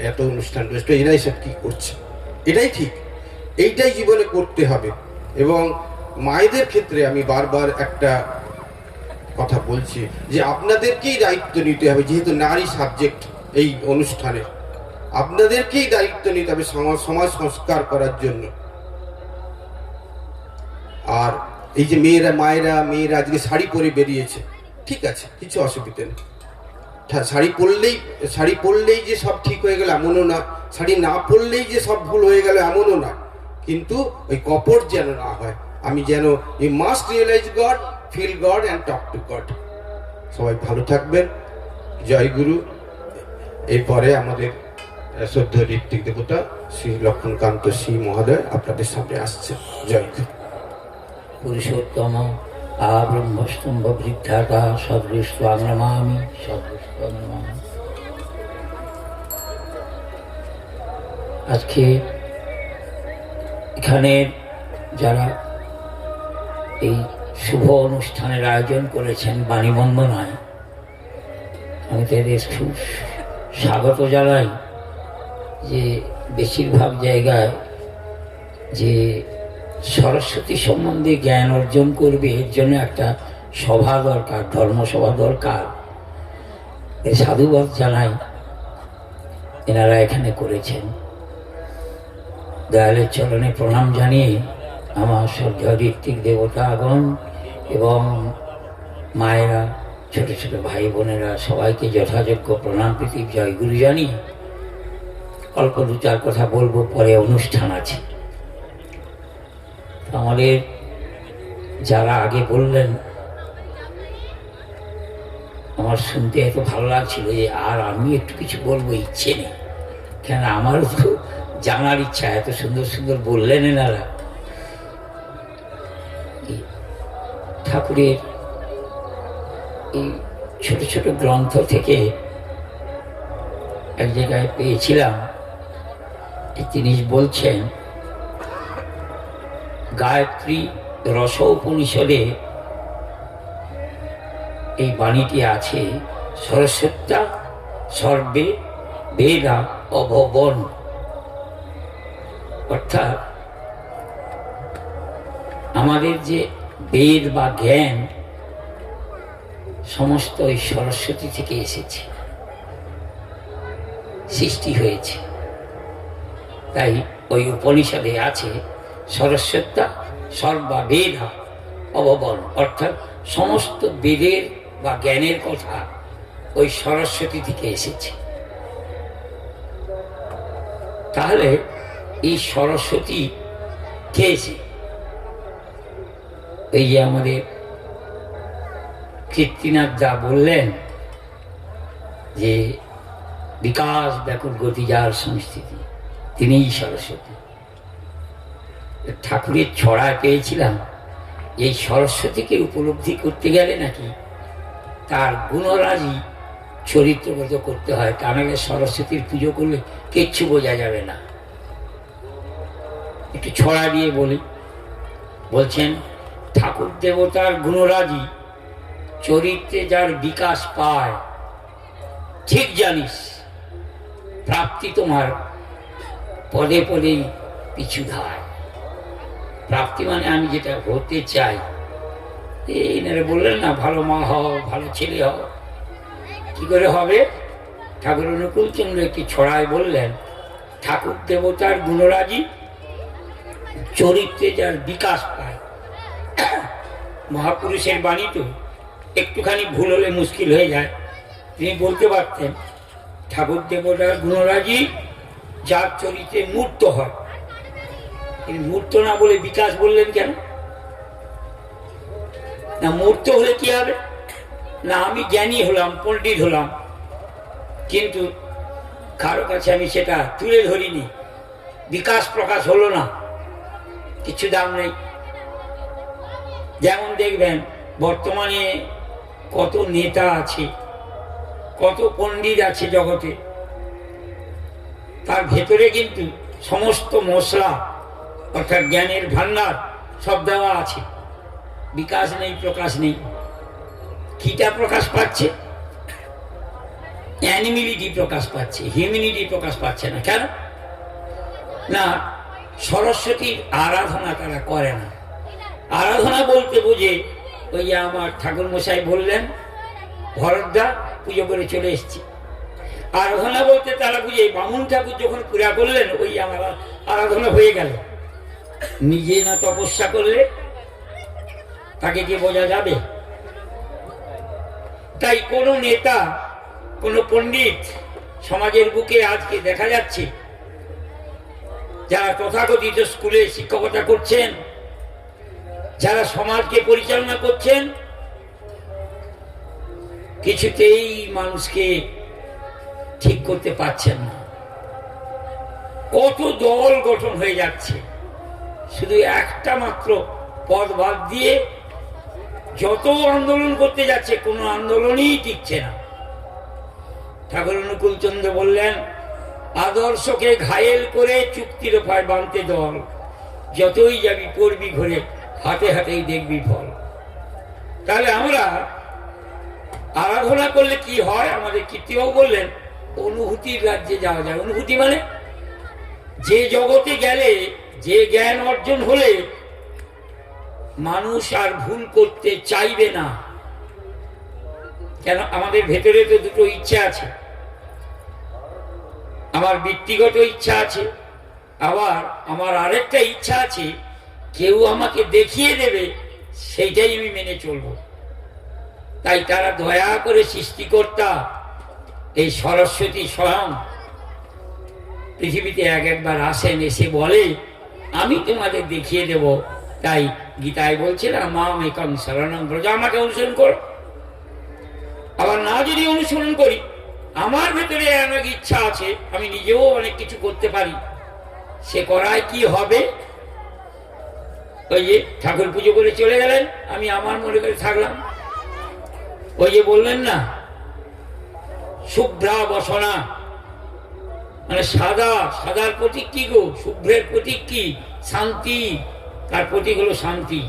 এত অনুষ্ঠান রয়েছে, এরাই সব কি করছে। এটাই ঠিক, এইটাই জীবনে করতে হবে। এবং মায়েদের ক্ষেত্রে আমি বারবার একটা কথা বলছি যে আপনাদেরকেই দায়িত্ব নিতে হবে, যেহেতু নারী সাবজেক্ট এই অনুষ্ঠানে, আপনাদেরকেই দায়িত্ব নিতে হবে সমাজ সংস্কার করার জন্য। আর এই যে মেয়েরা আজকে শাড়ি পরে বেরিয়েছে, ঠিক আছে, কিছু অসুবিধা নেই। শাড়ি পরলেই যে সব ঠিক হয়ে গেল এমনও না, শাড়ি না পরলেই যে সব ভুল হয়ে গেল এমনও না, কিন্তু ওই কপট যেন না হয়। আমি যেন you must realise God, feel God and talk to God. সবাই ভালো থাকবেন, জয় গুরু। এরপরে আমাদের শ্রদ্ধ ঋত্বিক দেবতা শ্রী লক্ষণকান্ত শ্রী মহোদয় আপনাদের সামনে আসছে। জয় গুরু। পুরুষোত্তম ব্রহ্মস্তম্ভ বৃদ্ধাকা সদৃষ্টং নমামি, সদৃষ্টং নমামি। আজকে এখানে যারা এই শুভ অনুষ্ঠানের আয়োজন করেছেন বাণী বন্দনায়, আমি তাদের খুব স্বাগত জানাই। যে বেশিরভাগ জায়গায় যে সরস্বতী সম্বন্ধে জ্ঞান অর্জন করবে, এর জন্য একটা সভা দরকার, ধর্মসভা দরকার। এই সাধুবাদ জানাই এনারা এখানে করেছেন। দয়ালের চরণে প্রণাম জানিয়ে আমার শ্রদ্ধ ঋত্বিক দেবতাগণ এবং মায়েরা, ছোট ছোট ভাই বোনেরা, সবাইকে যথাযোগ্য প্রণাম প্রীতি জয়গুরু জানিয়ে অল্প দু চার কথা বলবো, পরে অনুষ্ঠান আছে। আমাদের যারা আগে বললেন, আমার শুনতে এত ভালো লাগছিল যে আর আমি একটু কিছু বলবো ইচ্ছে নেই, কেন আমারও তো জানার ইচ্ছা। এত সুন্দর সুন্দর বললেন এনারা। ঠাকুরের এই ছোট ছোট গ্রন্থ থেকে এক জায়গায় পেয়েছিলাম, তিনি বলছেন গায়ত্রী রস উপনিষদে এই বাণীটি আছে, সরস্বত্যা সর্বে বেদা অভবন। অর্থাৎ আমাদের যে বেদ বা জ্ঞান সমস্ত ওই সরস্বতী থেকে এসেছে, সৃষ্টি হয়েছে। তাই ওই উপনিষদে আছে সরস্বত্যা সর্বা বেদা অববন, অর্থাৎ সমস্ত বেদের বা জ্ঞানের কথা ওই সরস্বতী থেকে এসেছে। তাহলে এই সরস্বতী কে এসে? এই যে আমাদের কীর্তিনাথ দা বললেন যে বিকাশ ব্যাকুল গতি যার সংস্কৃতি, তিনিই সরস্বতী। ঠাকুরের ছড়ায় পেয়েছিলাম এই সরস্বতীকে উপলব্ধি করতে গেলে নাকি তার গুণরাজি চরিত্রগত করতে হয়, তা নাহলে সরস্বতীর পুজো করলে কিচ্ছু বোঝা যাবে না। একটু ছড়া দিয়ে বলি। বলছেন, ঠাকুর দেবতার গুণরাজি চরিত্রে যার বিকাশ পায়, ঠিক জানিস প্রাপ্তি তোমার পদে পদেই পিছু ধায়। প্রাপ্তি মানে আমি যেটা হতে চাই। এনারা বললেন না, ভালো মা হও, ভালো ছেলে হও, কি করে হবে? ঠাকুর অনুকূলচন্দ্র একটি ছড়ায় বললেন, ঠাকুর দেবতার গুণরাজি চরিত্রে যার বিকাশ পায়। মহাপুরুষের বাণী তো একটুখানি ভুল হলে মুশকিল হয়ে যায়। তিনি বলতে পারতেন, ঠাকুর দেবতার গুণরাজি যার চরিত্রে মূর্ত হয়। তিনি মূর্ত না বলে বিকাশ বললেন কেন? না মূর্ত হলে কি হবে? না আমি জ্ঞানী হলাম, পণ্ডিত হলাম, কিন্তু কারো কাছে আমি সেটা তুলে ধরিনি, বিকাশ প্রকাশ হলো না, কিছু দাম নেই। যেমন দেখবেন বর্তমানে কত নেতা আছে, কত পণ্ডিত আছে জগতে, তার ভেতরে কিন্তু সমস্ত মশলা অর্থাৎ জ্ঞানের ভান্ডার সব দেওয়া আছে, বিকাশ নেই, প্রকাশ নেই। কিটা প্রকাশ পাচ্ছে? অ্যানিমিলিটি প্রকাশ পাচ্ছে, হিউম্যানিটি প্রকাশ পাচ্ছে না। কেন? না সরস্বতীর আরাধনা তারা করে না। আরাধনা বলতে বুঝে ওই আমার ঠাকুর মশাই বললেন, ভরতদা পুজো করে চলে এসছি। আরাধনা বলতে তারা বুঝে বামুন ঠাকুর যখন পূজা করলেন ওই আমার আরাধনা হয়ে গেল। নিজে না তপস্যা করলে তাকে কি বোঝা যাবে? তাই কোন নেতা, কোন পণ্ডিত সমাজের বুকে আজকে দেখা যাচ্ছে যারা তথাকথিত স্কুলে শিক্ষকতা করছেন, যারা সমাজকে পরিচালনা করছেন, কিছুতেই মানুষকে ঠিক করতে পারছেন না। কত দল গঠন হয়ে যাচ্ছে, শুধু একটা মাত্র পদ বাদ দিয়ে যত আন্দোলন করতে যাচ্ছে, কোনো আন্দোলনই টিকছে না। ঠাকুর অনুকূলচন্দ্র বললেন, আদর্শকে ঘায়েল করে চুক্তির উপায় বানতে দল, যতই যাবি পড়বি ঘুরে, হাতে হাতেই দেখবি ফল। তাহলে আমরা আরাধনা করলে কি হয়? আমাদের কীর্তিবাবু বললেন, অনুভূতির রাজ্যে যাওয়া যায়। অনুভূতি মানে যে জগতে গেলে, যে জ্ঞান অর্জন হলে মানুষ আর ভুল করতে চাইবে না। কেন? আমাদের ভেতরে তো দুটো ইচ্ছা আছে, আমার ব্যক্তিগত ইচ্ছা আছে, আবার আমার আরেকটা ইচ্ছা আছে, কেউ আমাকে দেখিয়ে দেবে, সেইটাই আমি মেনে চলবো। তাই তারা দয়া করে সৃষ্টিকর্তা এই সরস্বতী স্বয়ং পৃথিবীতে একবার আসেন, এসে বলে আমি তোমাদের দেখিয়ে দেব। তাই গীতায় বলছে না, মাম একং শরণং ব্রজ, আমাকে অনুসরণ করো। আবার না যদি অনুসরণ করি, আমার ভেতরে অনেক ইচ্ছা আছে, আমি নিজেও অনেক কিছু করতে পারি, সে করায় কি হবে? ওই যে ঠাকুর পুজো করে চলে গেলেন, আমি আমার মনে করে থাকলাম। ওই যে বললেন না, শুভ্রা বসনা, মানে সাদা, সাদার প্রতীক কি গো? শুভ্রের প্রতীক কি? শান্তি, তার প্রতীক হলো শান্তি।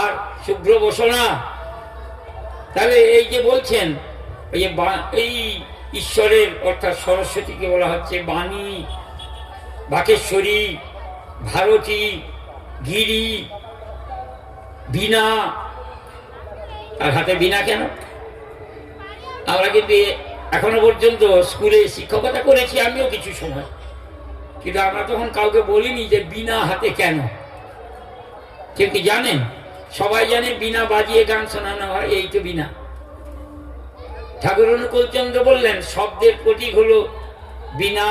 আর শুভ্র বসনা, তাহলে এই যে বলছেন, এই যে এই ঈশ্বরের অর্থাৎ সরস্বতীকে বলা হচ্ছে বাণী, বাকেশ্বরী, ভারতী, গিরি, বীণা। আর হাতে বীণা কেন? আমরা কিন্তু এখনো পর্যন্ত স্কুলে শিক্ষকতা করেছি, আমিও কিছু সময়, কিন্তু আমরা তখন কাউকে বলিনি যে বীণা হাতে কেন। কেউ কি জানেন? সবাই জানে বীণা বাজিয়ে গান শোনানো হয়, এই তো বীণা। ঠাকুর অনুকূল চন্দ্র বললেন শব্দের প্রতীক হলো বীণা।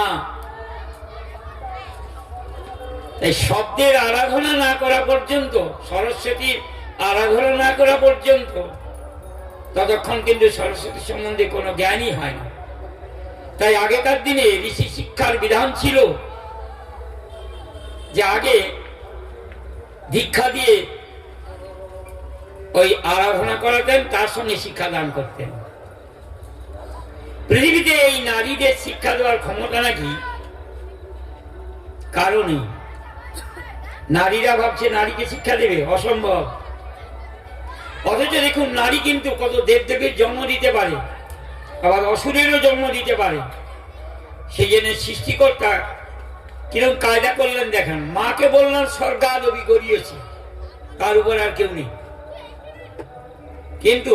তাই শব্দের আরাধনা না করা পর্যন্ত, সরস্বতীর আরাধনা না করা পর্যন্ত, ততক্ষণ কিন্তু সরস্বতী সম্বন্ধে কোনো জ্ঞানই হয় না। তাই আগেকার দিনে ঋষি শিক্ষার বিধান ছিল যে আগে দীক্ষা দিয়ে ওই আরাধনা করাতেন, তার সঙ্গে শিক্ষা দান করতেন। পৃথিবীতে এই নারীদের শিক্ষা দেওয়ার ক্ষমতা নাকি কারো নেই। নারীরা ভাবছে নারীকে শিক্ষা দেবে, অসম্ভব। অথচ দেখুন, নারী কিন্তু কত দেবদেবীর জন্ম দিতে পারে, আবার অসুরেরও জন্ম দিতে পারে। সেই জন্য সৃষ্টিকর্তা কিরকম কায়দা করলেন দেখেন। মাকে বললেন স্বর্গাদবি করিয়েছি, তার উপর আর কেউ নেই। কিন্তু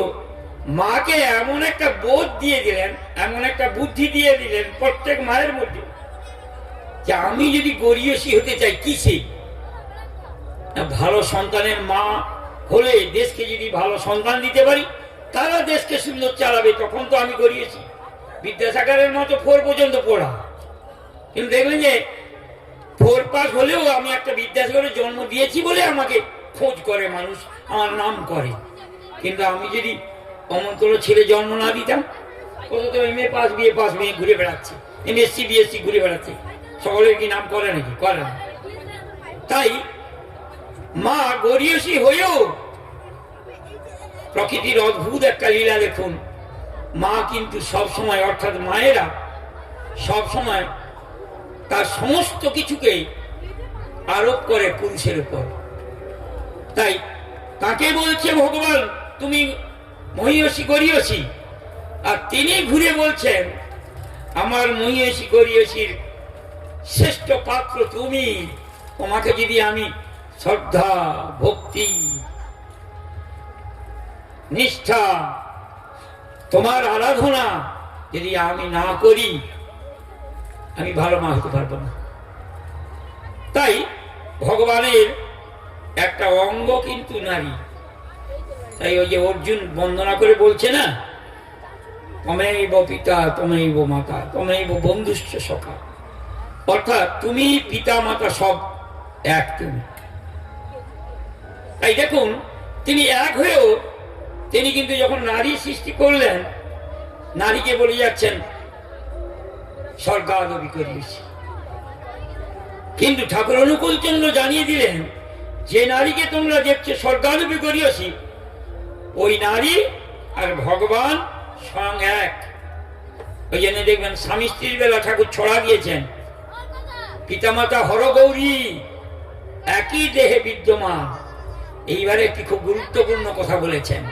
মাকে এমন একটা বোধ দিয়ে দিলেন, এমন একটা বুদ্ধি দিয়ে দিলেন প্রত্যেক মায়ের মধ্যে, যে আমি যদি গরিয়সী হতে চাই, কিসে? ভালো সন্তানের মা হলে দেশকে যদি ভালো সন্তান দিতে পারি, তারা দেশকে সুন্দর চালাবে, তখন তো আমি গরিয়েছি। বিদ্যাসাগরের মতো 4 পর্যন্ত পড়া, কিন্তু দেখলেন যে 4 পাস হলেও আমি একটা বিদ্যাসাগরের জন্ম দিয়েছি বলে আমাকে খোঁজ করে মানুষ, আমার নাম করে। কিন্তু আমি যদি অমন কোনো ছেলে জন্ম না দিতাম, কত তো MA পাস, BA পাস মেয়ে ঘুরে বেড়াচ্ছে, MSc BSc ঘুরে বেড়াচ্ছে, সকলের কি নাম করে নাকি? করে না। তাই মা গরিয়সী হয়েও প্রকৃতির অদ্ভুত একটা লীলা দেখুন। মা কিন্তু সব সময়, অর্থাৎ মায়েরা সব সময় তার সমস্ত কিছুকে আরোপ করে পুরুষের উপর। তাই তাকে বলছে ভগবান তুমি মহিয়সী গরিয়সী, আর তিনি ঘুরে বলছেন আমার মহিয়সী গরিয়সীর শ্রেষ্ঠ পাত্র তুমি। তোমাকে যদি আমি শ্রদ্ধা, ভক্তি, নিষ্ঠা, তোমার আরাধনা যদি আমি না করি, আমি ভালো মা হতে পারবো না। তাই ভগবানের একটা অঙ্গ কিন্তু নারী। তাই ওই যে অর্জুন বন্দনা করে বলছে না, তমেব পিতা তমেব মাতা তমেব বন্ধুশ্চ সখা, অর্থাৎ তুমি পিতা মাতা সব এক তুমি। তাই দেখুন, তিনি এক হয়েও তিনি কিন্তু যখন নারী সৃষ্টি করলেন, নারীকে বলে যাচ্ছেন স্বর্গাদবি করিয়েছি। কিন্তু ঠাকুর অনুকূল চন্দ্র জানিয়ে দিলেন, যে নারীকে তোমরা দেখছো স্বর্গাদবি করিয়েছি, ওই নারী আর ভগবান স্বয়ং এক। ওই জন্য দেখবেন স্বামী স্ত্রীর বেলা ঠাকুর ছড়া দিয়েছেন, পিতামাতা হরগৌরী একই দেহে বিদ্যমান। এইবারে একটি খুব গুরুত্বপূর্ণ কথা বলেছেন,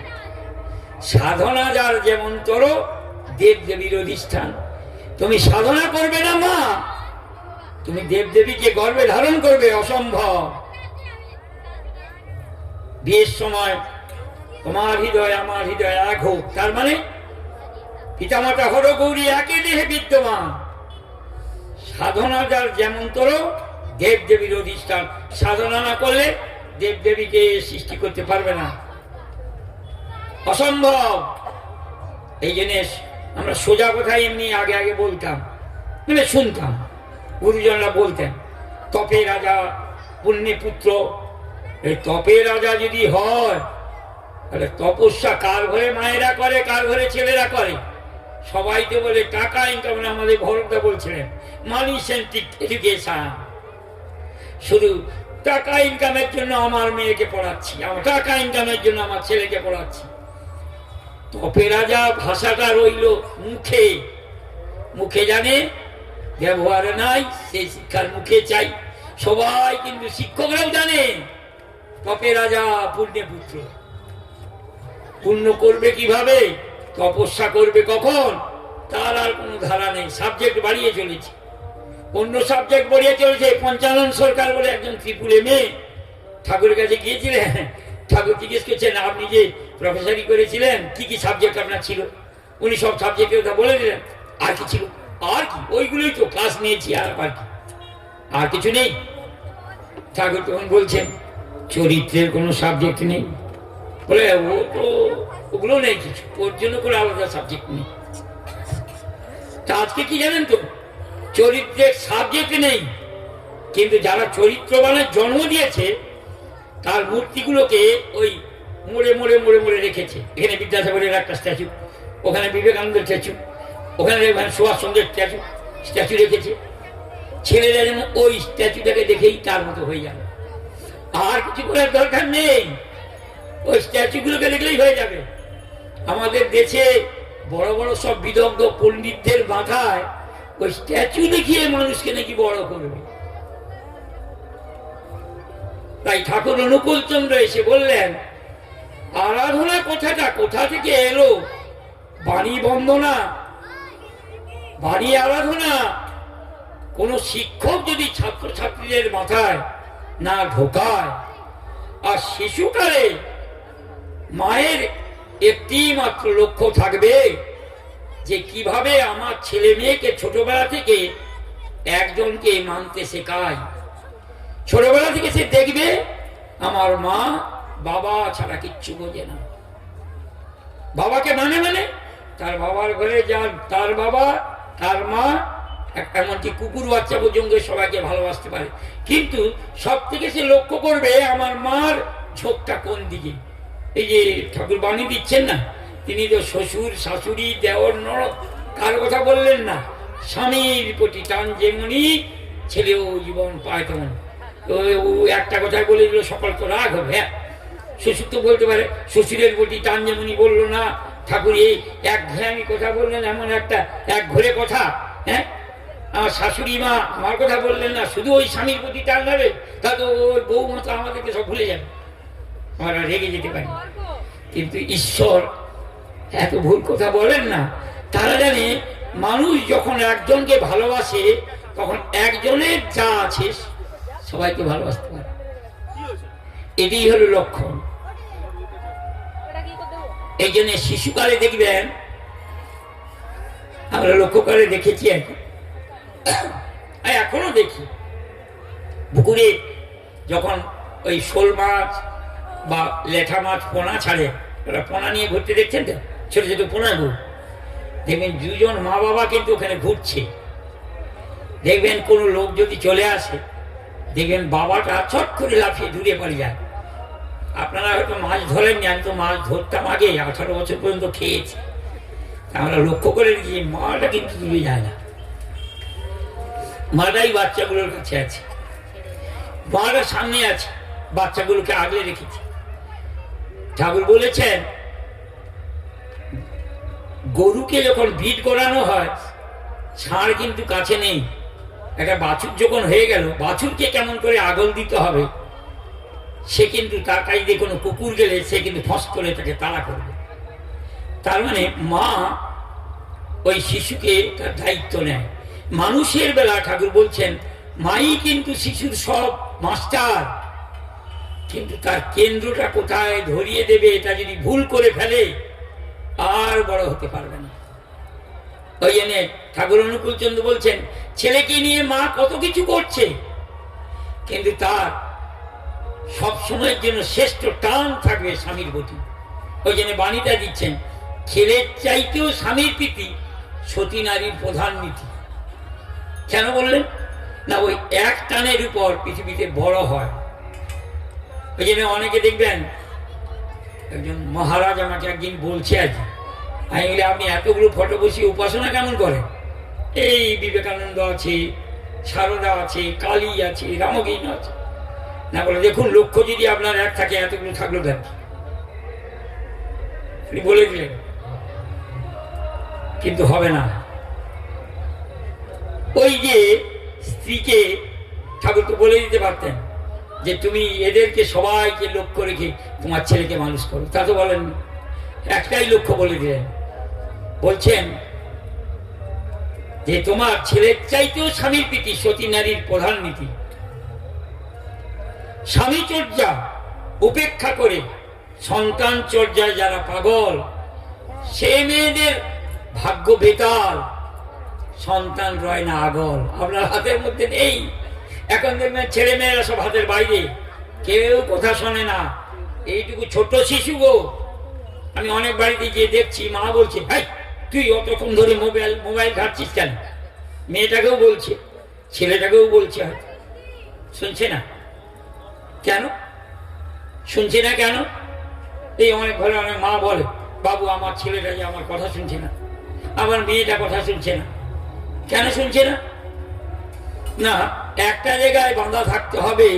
সাধনা যার যেমন তর দেব দেবীর অধিষ্ঠান। তুমি সাধনা করবে না মা, তুমি দেব দেবীকে গর্ভে ধারণ করবে, অসম্ভব। বিয়ের সময় তোমার হৃদয় আমার হৃদয় এক হোক, তার মানে পিতামাতা হরগৌরী একই দেহে বিদ্যমান। সাধনা যার যেমন তর দেব দেবীর অধিষ্ঠান। সাধনা না করলে দেব দেবীকে সৃষ্টি করতে পারবে না, অসম্ভব। এই জন্য আমরা সোজা কথাই এমনি আগে আগে বলতাম, মানে শুনতাম, গুরুজনরা বলতেন তপে রাজা পুণ্যে পুত্র। এই তপে রাজা যদি হয়, তাহলে তপস্যা কার ঘরে মায়েরা করে, কার ঘরে ছেলেরা করে? সবাই তো বলে টাকা ইনকাম। আমাদের ভরতদা বলছিলেন মানি সেন্ট্রিক এডুকেশন, শুধু টাকা ইনকামের জন্য আমার মেয়েকে পড়াচ্ছি, আমার টাকা ইনকামের জন্য আমার ছেলেকে পড়াচ্ছি। তপে রাজা ভাষাটা রইল মুখে, মুখে জানে, ব্যবহারে নাই, সেই শিক্ষার মুখে চাই। সবাই কিন্তু শিক্ষকরাও জানে তপে রাজা পুণ্যে পুত্র। পুণ্য করবে কিভাবে, তপস্যা করবে কখন, তার আর কোনো ধারা নেই। সাবজেক্ট বাড়িয়ে চলেছে, অন্য সাবজেক্ট বাড়িয়ে চলেছে। পঞ্চানন সরকার বলে একজন ত্রিপুরে মেয়ে ঠাকুরের কাছে গিয়েছিলেন। ঠাকুর জিজ্ঞেস করছেন, আপনি যে প্রফেসরি করেছিলেন কি কি সাবজেক্ট আপনার ছিল? উনি সব সাবজেক্টের কথা বলে দিলেন। আর কি ছিল? আর কি, ওইগুলোই তো ক্লাস নিয়েছি, আর কি, আর কিছু নেই। ঠাকুর তখন বলছেন, চরিত্রের কোনো সাবজেক্ট নেই? বলে ও তো ওগুলো নেই কিছু, ওর জন্য করে আলাদা সাবজেক্ট নেই। তা আজকে কি জানেন তো, চরিত্রের সাবজেক্ট নেই, কিন্তু যারা চরিত্রবানের জন্ম দিয়েছে তার মূর্তিগুলোকে ওই মোড়ে মোড়ে মোড়ে মোড়ে রেখেছে। এখানে বিদ্যাসাগরের একটা স্ট্যাচু, ওখানে বিবেকানন্দের স্ট্যাচু, ওখানে সুভাষচন্দ্রের স্ট্যাচু রেখেছে। ছেলেরা যেন ওই স্ট্যাচুটাকে দেখেই তার মতো হয়ে যাবে, আর কিছু করার দরকার নেই, ওই স্ট্যাচুগুলোকে দেখলেই হয়ে যাবে। আমাদের দেশে বড় বড় সব বিদগ্ধ পণ্ডিতদের মাথায় ওই স্ট্যাচু দেখিয়ে মানুষকে নাকি বড় করবে। তাই ঠাকুর অনুকূল চন্দ্র এসে বললেন, আরাধনা কথাটা কোথা থেকে এলো? বাণী বন্দনা, বাণী আরাধনা। কোন শিক্ষক যদি ছাত্রছাত্রীদের মাথায় না ঢোকায়, আর শিশুকালে মায়ের একটি মাত্র লক্ষ্য থাকবে যে কিভাবে আমার ছেলে মেয়েকে ছোটবেলা থেকে একজনকে মানতে শেখায়। ছোটবেলা থেকে সে দেখবে আমার মা বাবা ছাড়া কিচ্ছু বোঝে না। বাবাকে মানে তার বাবার ঘরে যান, তার বাবা তার মা, এমনকি কুকুর বাচ্চা পর্যন্ত সবাইকে ভালোবাসতে পারে, কিন্তু সব থেকে সে লক্ষ্য করবে আমার মার ঝোঁকটা কোন দিকে। এই যে ঠাকুর বাণী দিচ্ছেন না, তিনি তো শ্বশুর শাশুড়ি দেওর ননদ কার কথা বললেন না, স্বামীর প্রতি টান যেমনি ছেলেও জীবন পায় তেমন। ও একটা কথাই বলে দিল সকল তো রাগ হবে। হ্যাঁ, শ্বশুর তো বলতে পারে, শ্বশুরের প্রতি টান যেমনি বললো না, ঠাকুর এই এক ঘেরামি কথা বললেন, এমন একটা এক ঘরে কথা। হ্যাঁ, আমার শাশুড়ি মা আমার কথা বললেন না, শুধু ওই স্বামীর প্রতি টান যাবে, তা তো ওই বউ মতো আমাদেরকে সব ভুলে যাবে, আমরা রেগে যেতে পারি। কিন্তু ঈশ্বর এত ভুল কথা বলেন না। তারা জানে মানুষ যখন একজনকে ভালোবাসে তখন একজনের যা আছে সবাইকে ভালোবাসতে পারে, এটাই হলো লক্ষণ। এই জন্য শিশুকালে দেখবেন, আমরা লক্ষ্য করে দেখেছি, এখনো দেখি পুকুরে যখন ওই শোল মাছ বা লেঠা মাছ পোনা ছাড়ে, ওরা পোনা নিয়ে ঘুরতে দেখছেন তো, ছোট ছোট পোনা ঘুর, দেখবেন দুজন মা বাবা কিন্তু ওখানে ঘুরছে। দেখবেন কোনো লোক যদি চলে আসে, দেখবেন বাবাটা ছট করে লাফিয়ে দূরে পড়ে যায়। আপনারা হয়তো মাছ ধরেননি, আমি তো মাছ ধরতাম আগে, 18 বছর পর্যন্ত খেয়েছি। আমরা লক্ষ্য করে দেখি মাটা কিন্তু দূরে যায় না, মাটাই বাচ্চাগুলোর কাছে আছে, মাটা সামনে আছে, বাচ্চাগুলোকে আগলে রেখেছে। ঠাকুর বলেছেন, গরুকে যখন ভিট করানো হয়, ষাঁড় কিন্তু কাছে নেই। একটা বাছুর যখন হয়ে গেল, বাছুরকে কেমন করে আগল দিতে হবে সে কিন্তু তার কাছে দিয়ে কোনো কুকুর গেলে সে কিন্তু ফস করে তাকে তাড়া করবে। তার মানে মা ওই শিশুকে তার দায়িত্ব নেয়। মানুষের বেলা ঠাকুর বলছেন, মাই কিন্তু শিশুর সব মাস্টার, কিন্তু তার কেন্দ্রটা কোথায় ধরিয়ে দেবে এটা যদি ভুল করে ফেলে আর বড় হতে পারবে না। ওই জন্য ঠাকুর অনুকূল চন্দ্র বলছেন, ছেলেকে নিয়ে মা কত কিছু করছে, কিন্তু তার সব সময়ের জন্য শ্রেষ্ঠ টান থাকবে স্বামীর প্রতি। ওই জন্য বাণীটা দিচ্ছেন, ছেলের চাইতেও স্বামীর প্রীতি সতী নারীর প্রধান নীতি। কেন বললেন না, ওই এক টানের উপর পৃথিবীতে বড় হয়। ওই জন্য অনেকে দেখবেন একজন মহারাজ আমাকে একদিন বলছে আজ, আমি বলি আপনি এতগুলো ফটো বসিয়ে উপাসনা কেমন করেন? এই বিবেকানন্দ আছে, সারদা আছে, কালী আছে, রামকৃষ্ণ আছে। না বলে দেখুন লক্ষ্য যদি আপনার এক থাকে এতগুলো থাকলো কেন? তিনি বলে দিলেন, কিন্তু হবে না। ওই যে স্ত্রীকে ঠাকুর তো বলে দিতে পারতেন যে তুমি এদেরকে সবাইকে লক্ষ্য রেখে তোমার ছেলেকে মানুষ করো, তা তো বলেন। একটাই লক্ষ্য বলে দিলেন, বলছেন যে তোমার ছেলের চাইতেও স্বামীর প্রীতি সতী নারীর প্রধান নীতি। স্বামী চর্যা উপেক্ষা করে সন্তান চর্যায় যারা পাগল, সে মেয়েদের ভাগ্য বেতাল, সন্তান রয় না আগল। আপনার হাতের মধ্যে নেই। এখন দেখবেন ছেলে মেয়েরা সব হাতের বাইরে, কেউ কথা শোনে না। এইটুকু ছোট শিশু গো, আমি অনেক বাড়িতে গিয়ে দেখছি মা বলছে, হাই তুই অতক্ষণ ধরে মোবাইল ঘাটছিস কেন? মেয়েটাকেও বলছে, ছেলেটাকেও বলছে, হয়তো শুনছে না কেন? শুনছে না কেন? এই অনেক ঘরে অনেক মা বলে, বাবু আমার ছেলেটা যে আমার কথা শুনছে না, আমার মেয়েটা কথা শুনছে না। কেন শুনছে না? না, একটা জায়গায় বাঁধা থাকতে হবে।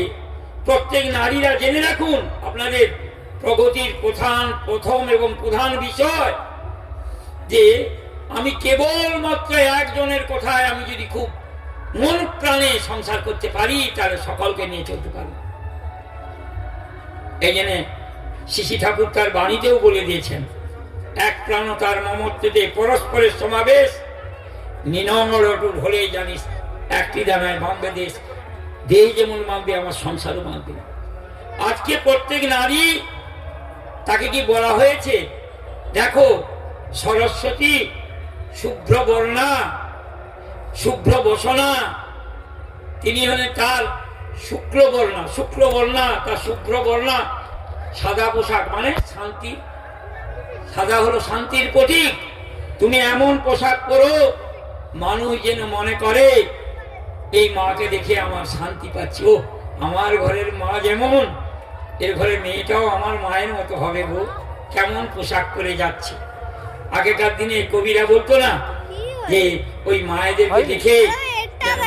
প্রত্যেক নারীরা জেনে রাখুন, আপনাদের প্রগতির প্রথম এবং প্রধান বিষয় যে আমি কেবলমাত্র একজনের কথায় আমি যদি খুব মন প্রাণে সংসার করতে পারি, তাহলে সকলকে নিয়ে চলতে পারি। এই জন্য শিশি ঠাকুর তার বাণীতেও বলে দিয়েছেন, এক প্রাণতার মমত্বতে পরস্পরের সমাবেশ, নিনম্র অটুট হলেই জানিস একটি দানায় বাঁধবে দেশ, দেহ যেমন বাঁধবে আমার সংসারও বাঁধবে। আজকে প্রত্যেক নারী, তাকে কি বলা হয়েছে? দেখো সরস্বতী শুভ্র বর্ণা, শুভ্র বসনা, তিনি হলেন তার শুক্লবর্ণা, তার শুভ্র বর্ণা, সাদা পোশাক মানে শান্তি, সাদা হলো শান্তির প্রতীক। তুমি এমন পোশাক পরো মানুষ যেন মনে করে এই মাকে দেখে আমার শান্তি পাচ্ছি, ও আমার ঘরের মা যেমন এর ঘরের মেয়েটাও আমার মায়ের মতো হবে গো, কেমন পোশাক পরে যাচ্ছে। আগেকার দিনে কবিরা বলতো না যে ওই মায়েদেরকে দেখে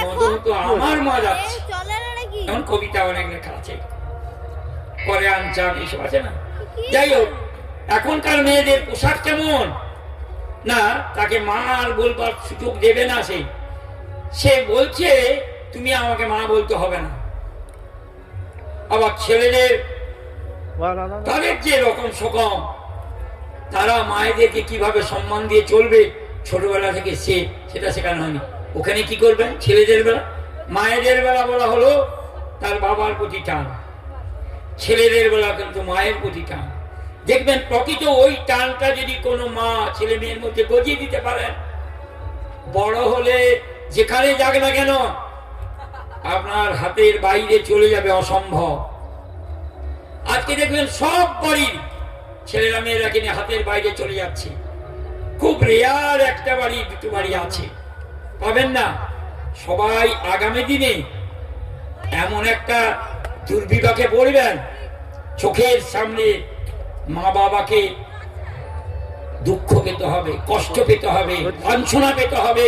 মতো হতো আমার মা যাচ্ছে, এমন কবিতা অনেক লেখা আছে, পরে আনচান এইসব আছে না। যাই হোক, এখনকার মেয়েদের পোশাক কেমন না, তাকে মা আর বলবার সুযোগ দেবে না। সে বলছে তুমি আমাকে মা বলতে হবে না। আবার ছেলেদের তাদের যে রকম সকম, তারা মায়েদেরকে কিভাবে সম্মান দিয়ে চলবে ছোটবেলা থেকে সেটা শেখানো হয়নি। ওখানে কি করবেন? ছেলেদের বেলা, মায়েদের বেলা বলা হলো তার বাবার প্রতি টান, ছেলেদের বেলা কিন্তু মায়ের প্রতি টান। দেখবেন প্রকৃত ওই টানটা যদি কোনো মা ছেলে মেয়ের মধ্যে গজিয়ে দিতে পারেন, বড় হলে যেখানে যাক না কেন আপনার হাতের বাইরে চলে যাবে অসম্ভব। আজকে দেখবেন সব বাড়ির ছেলেরা মেয়েরা কিনে হাতের বাইরে চলে যাচ্ছে। খুব রেয়ার একটা বাড়ি দুটো বাড়ি আছে, পাবেন না। সবাই আগামী দিনে এমন একটা দুর্বিপাকে পড়বেন, চোখের সামনে মা বাবাকে দুঃখ পেতে হবে, কষ্ট পেতে হবে, লাঞ্ছনা পেতে হবে।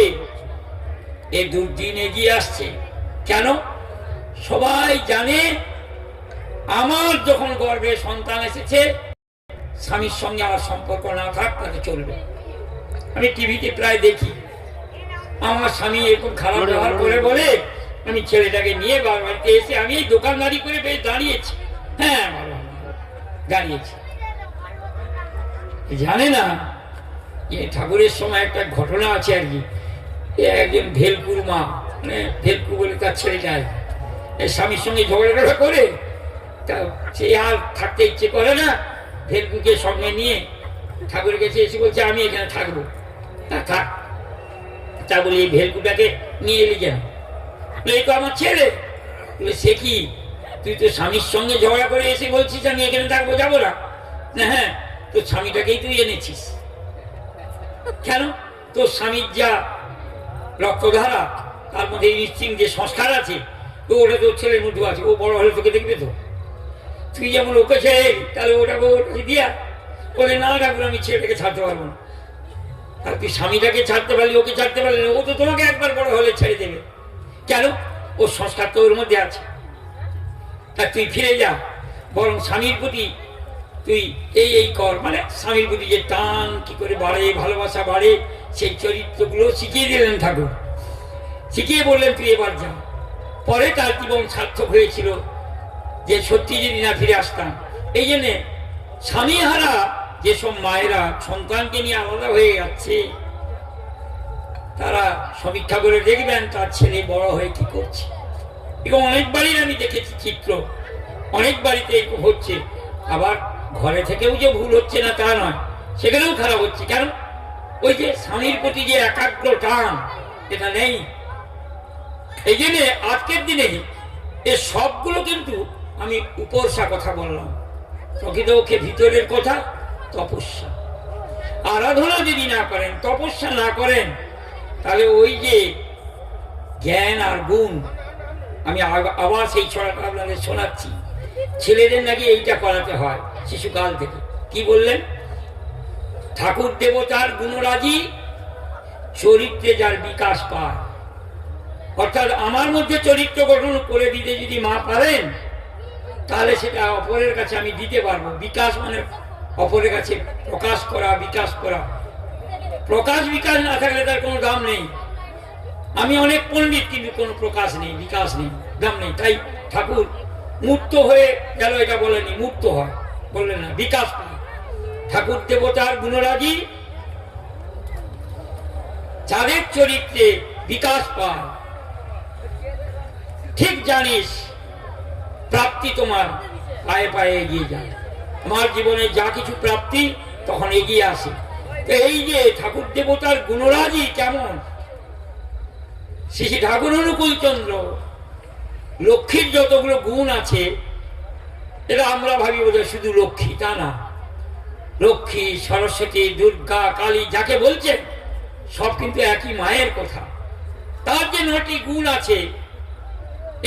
এই দুর্দিন এগিয়ে আসছে। কেন? সবাই জানে আমার যখন গর্ভে সন্তান এসেছে, স্বামীর সঙ্গে আমার সম্পর্ক না থাক তাতে চলবে। আমি টিভিতে প্রায় দেখি, আমার স্বামী এরকম খারাপ ব্যবহার করে বলে আমি ছেলেটাকে নিয়ে বাড়িতে এসে আমি এই দোকানদারি করে বেশ দাঁড়িয়েছি। হ্যাঁ দাঁড়িয়েছি, জানে না যে ঠাকুরের সময় একটা ঘটনা আছে আর কি। একজন ভেলকুর মা, মানে ভেলকু বলে তার ছেলেটা স্বামীর সঙ্গে ঝগড়া করে, তা সে আর থাকতে ইচ্ছে করে না, ভেলকুকে সঙ্গে নিয়ে ঠাকুরের কাছে এসে বলছে আমি এখানে থাকবো। তা থাক, তা বলি এই ভেলকুটাকে নিয়ে এলি কেন? এই তো আমার ছেলে। সে কি, তুই তো স্বামীর সঙ্গে ঝগড়া করে এসে বলছিস আমি এখানে থাকবো, যাবো না? হ্যাঁ, তোর স্বামীটাকেই তুই এনেছিস কেন? তোর স্বামীর যা রক্তধারা, তার মধ্যে ইনস্টিংক্ট যে সংস্কার আছে, তো ওটা তোর ছেলের মধ্যে আছে। ও বড় হলে তোকে দেখবে তো, তুই যেমন ওকে ছেড়ে তাহলে ওটাকে দিয়া বলে না ঠাকুর আমি ছেলেটাকে ছাড়তে পারবো না। আর তুই স্বামীটাকে ছাড়তে পারলি, ওকে ছাড়তে পারলি না, ও তো তোমাকে একবার বড় হলে ছেড়ে দেবে। কেন? ওর সংস্কার তো ওর মধ্যে আছে। আর তুই ফিরে যা, বরং স্বামীর প্রতি তুই এই কর, মানে স্বামীর প্রতি যে টান কি করে বাড়ে, ভালোবাসা বাড়ে, সেই চরিত্রগুলো শিখিয়ে দিলেন ঠাকুর। শিখিয়ে বললেন তুই এবার যা। পরে তার জীবন সার্থক হয়েছিল, যে সত্যি যদি না ফিরে আসতাম। এই জন্যে স্বামী হারা যেসব মায়েরা সন্তানকে নিয়ে আলাদা হয়ে যাচ্ছে, তারা সমীক্ষা করে দেখবেন তার ছেলে বড় হয়ে কি করছে। এবং অনেক বাড়ির আমি দেখেছি চিত্র, অনেক বাড়িতে এরকম হচ্ছে। আবার ঘরে থেকেও যে ভুল হচ্ছে না তা নয়, সেখানেও খারাপ হচ্ছে। কারণ ওই যে স্বামীর প্রতি যে একাগ্র টান, এটা নেই। এই জন্যে আজকের দিনে এ সবগুলো কিন্তু আমি উপরসা কথা বললাম, প্রকৃতপক্ষে ভিতরের কথা তপস্যা। আরাধনা যদি না করেন, তপস্যা না করেন, তাহলে ওই যে জ্ঞান আর গুণ, আমি আবার সেই ছড়াটা আপনাদের শোনাচ্ছি। ছেলেদের নাকি এইটা করাতে হয় শিশুকাল থেকে। কি বললেন? ঠাকুর দেবতার গুণরাজি, চরিত্রে যার বিকাশ পায়। অর্থাৎ আমার মধ্যে চরিত্র গঠন করে দিতে যদি মা পারেন, তাহলে সেটা অপরের কাছে আমি দিতে পারবো। বিকাশ মানে অপরের কাছে প্রকাশ করা, বিকাশ করা। প্রকাশ বিকাশ না থাকলে তার কোনো দাম নেই। আমি অনেক পণ্ডিত, কিন্তু কোনো প্রকাশ নেই, বিকাশ নেই, দাম নেই। তাই ঠাকুর মূর্ত হয়ে গেল এটা বলেনি, মূর্ত হয় বললেন না, বিকাশ পায়। ঠাকুর দেবতার গুণরাজি, যাদের চরিত্রে বিকাশ পায়, ঠিক জানিস প্রাপ্তি তোমার পায়ে পায়ে এগিয়ে যায়। আমার জীবনে যা কিছু প্রাপ্তি তখন এগিয়ে আসে। এই যে ঠাকুর দেবতার গুণরাজি কেমন, শ্রী শ্রী ঠাকুর অনুকূল চন্দ্র লক্ষ্মীর যতগুলো গুণ আছে, এটা আমরা ভাবি বোধহয় শুধু লক্ষ্মী, তা না। লক্ষ্মী, সরস্বতী, দুর্গা, কালী যাকে বলছেন, সব কিন্তু একই মায়ের কথা। তার যে 9টি গুণ আছে,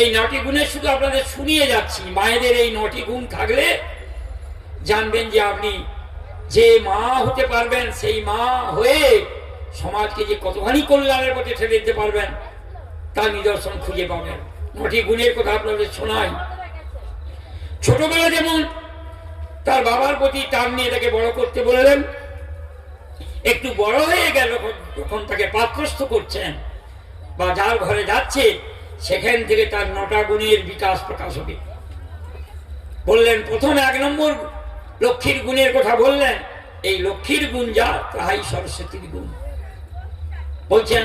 এই 9টি গুণের শুধু আপনাদের শুনিয়ে যাচ্ছি। মায়েদের এই 9টি গুণ থাকলে জানবেন যে আপনি যে মা হতে পারবেন, সেই মা হয়ে সমাজকে যে কতখানি কল্যাণের পথে ঠেলে দিতে পারবেন, তার নিদর্শন খুঁজে পাবেন। 9টি গুণের কথা আপনাদের শোনাই। ছোটবেলা যেমন তার বাবার প্রতি টান নিয়ে তাকে বড় করতে বললেন, একটু বড় হয়ে গেল যখন তাকে পাত্রস্থ করছেন বা যার ঘরে যাচ্ছে, সেখান থেকে তার 9টা গুণের বিকাশ প্রকাশ হবে। বললেন প্রথম 1 নম্বর লক্ষ্মীর গুণের কথা বললেন। এই লক্ষ্মীর গুণ যা, তাহাই সরস্বতীর গুণ। বলছেন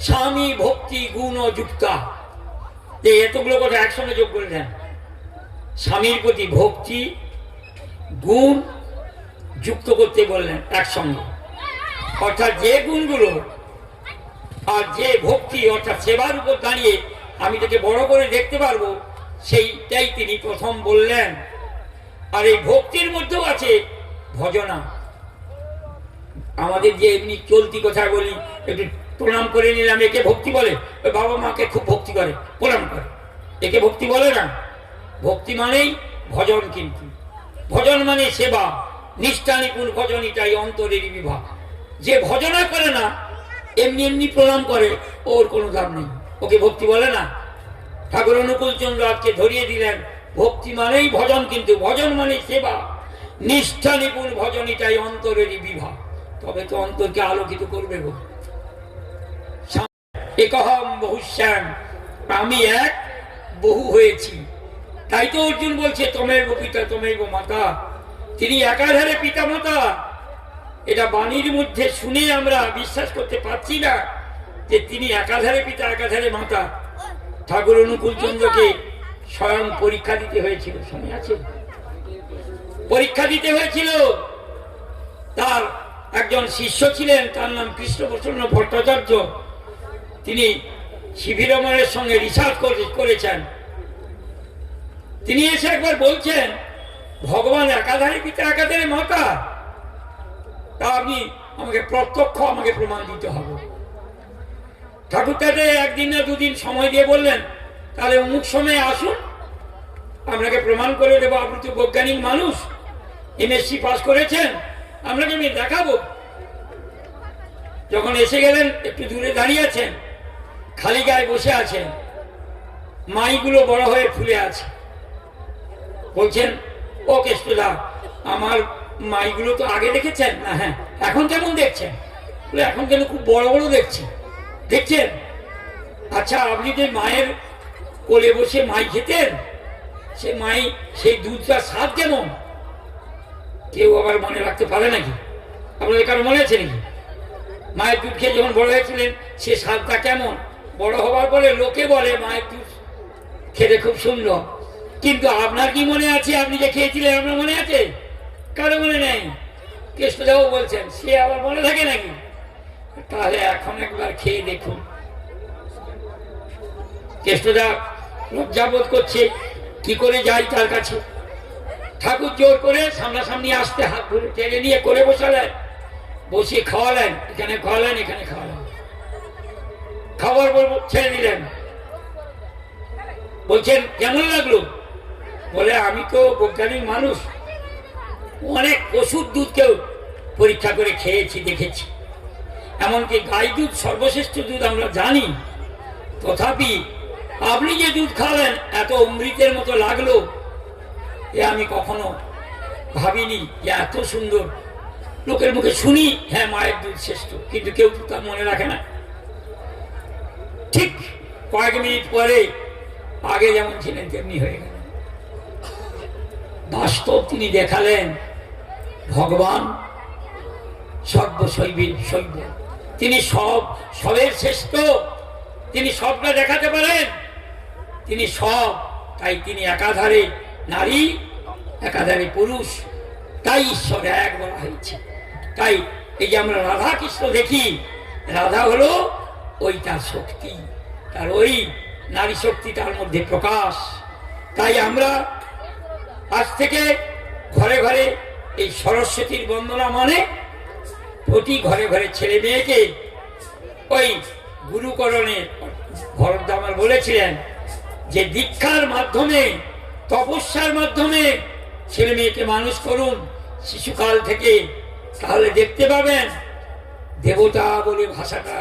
স্বামী ভক্তি গুণ ও যুক্তা। যে এতগুলো কথা একসঙ্গে যোগ করলেন। স্বামীর প্রতি ভক্তি, গুণ যুক্ত করতে বললেন একসঙ্গে। অর্থাৎ যে গুণগুলো আর যে ভক্তি, অর্থাৎ সেবার উপর দাঁড়িয়ে আমি তাকে বড় করে দেখতে পারবো, সেইটাই তিনি প্রথম বললেন। আর এই ভক্তির মধ্যেও আছে ভজনা। আমাদের যে এমনি চলতি কথা বলি, একটু প্রণাম করে নিলাম, একে ভক্তি বলে? ওই বাবা মাকে খুব ভক্তি করে, প্রণাম করে, একে ভক্তি বলে না। ভক্তি মানেই ভজন। কিন্তু ভজন মানে সেবা, নিষ্ঠা নিপুণ ভজন, এটাই অন্তরেরই বিভাগ। যে ভজনা করে না, এমনি এমনি প্রণাম করে, ওর কোনো দাম নেই, ওকে ভক্তি বলে না। ঠাকুর অনুকূল চন্দ্র আজকে ধরিয়ে দিলেন, ভক্তি মানেই ভজন, কিন্তু ভজন মানে সেবা, নিষ্ঠা নিপুণ ভজন, এটাই অন্তরেরই বিভাগ। তবে তো অন্তরকে আলোকিত করবে গো। একহম বহুশ্যাম, আমি এক, বহু হয়েছি। তাই তো অর্জুন বলছে তমেব পিতা তমেব মাতা। তিনি একাধারে পিতা মাতা। এটা বাণীর মধ্যে শুনে আমরা বিশ্বাস করতে পারছি না যে তিনি একাধারে পিতা একাধারে মাতা। ঠাকুর অনুকূল চন্দ্রকে স্বয়ং পরীক্ষা দিতে হয়েছিল, শুনে আছে? পরীক্ষা দিতে হয়েছিল। তার একজন শিষ্য ছিলেন, তার নাম কৃষ্ণপ্রসন্ন ভট্টাচার্য। তিনি শিবিরমনের সঙ্গে রিসার্চ করেছেন। তিনি এসে একবার বলছেন, ভগবান একাধারে পিতা একাধারে মাতা, তা আপনি আমাকে প্রত্যক্ষ আমাকে প্রমাণ দিতে হবে। ঠাকুর তাতে 1 দিন না 2 দিন সময় দিয়ে বললেন, তাহলে অমুক সময়ে আসুন, আপনাকে প্রমাণ করে দেবো। আপনি তো বৈজ্ঞানিক মানুষ, MSc পাস করেছেন, আপনাকে আমি দেখাবো। যখন এসে গেলেন একটু দূরে দাঁড়িয়ে আছেন, খালি গায়ে বসে আছেন, মাইগুলো বড় হয়ে ফুলে আছে। বলছেন, ও কেষ্টদা, আমার মাইগুলো তো আগে দেখেছেন না? হ্যাঁ। এখন কেমন দেখছেন? বলে, এখন কেন খুব বড় বড় দেখছি। দেখছেন? আচ্ছা, আপনি যে মায়ের কোলে বসে মাই খেতেন, সে মাই, সেই দুধটার স্বাদ কেমন? কেউ আবার মনে রাখতে পারে নাকি? আপনাদের কারো মনে আছে নাকি? মায়ের দুধ খেয়ে যখন বড় হয়েছিলেন, সে স্বাদটা কেমন? বড় হওয়ার পরে লোকে বলে মায়ের দুধ খেতে খুব সুন্দর, কিন্তু আপনার কি মনে আছে? আপনি যে খেয়েছিলেন, আপনার মনে আছে? কারো মনে নেই। কেষ্টদাও বলছেন, সে আবার মনে থাকে নাকি? তাহলে এখন একবার খেয়ে দেখুন। কেষ্টদা লজ্জাবোধ করছে, কি করে যাই তার কাছে। ঠাকুর জোর করে সামনাসামনি আসতে হাত ধরে টেনে নিয়ে করে বসালেন, বসিয়ে খাওয়ালেন, এখানে খাওয়ালেন, এখানে খাওয়ালেন। খাবার পর ছেড়ে দিলেন। বলছেন, কেমন লাগলো? বলে, আমি তো বৈজ্ঞানিক মানুষ, অনেক পশুর দুধকেও পরীক্ষা করে খেয়েছি, দেখেছি। এমনকি গাই দুধ সর্বশ্রেষ্ঠ দুধ আমরা জানি, তথাপি আপনি যে দুধ খাওয়ালেন এত অমৃতের মতো লাগলো, এ আমি কখনো ভাবিনি যে এত সুন্দর। লোকের মুখে শুনি, হ্যাঁ মায়ের দুধ শ্রেষ্ঠ, কিন্তু কেউ তো তা মনে রাখে না। ঠিক কয়েক মিনিট পরে আগে যেমন ছিলেন তেমনি হয়ে গেলেন। বাস্তব তিনি দেখালেন, ভগবান সর্বশৈবীর শৈব, তিনি সবের শ্রেষ্ঠ, তিনি সবটা দেখাতে পারেন, তিনি সব। তাই তিনি একাধারে নারী, একাধারে পুরুষ, তাই ঈশ্বর এক বলা হয়েছে। তাই এই যে আমরা রাধা কৃষ্ণ দেখি, রাধা হলো ওই তার শক্তি, তার ওই নারী শক্তি তার মধ্যে প্রকাশ। তাই আমরা আজ থেকে ঘরে ঘরে এই সরস্বতীর বন্দনা মানে প্রতি ঘরে ঘরে ছেলে মেয়েকে ওই গুরুকরণে, ভরতদামার বলেছিলেন যে দীক্ষার মাধ্যমে, তপস্যার মাধ্যমে ছেলে মেয়েকে মানুষ করুন শিশুকাল থেকে। তাহলে দেখতে পাবেন দেবতা বলে ভাষাটা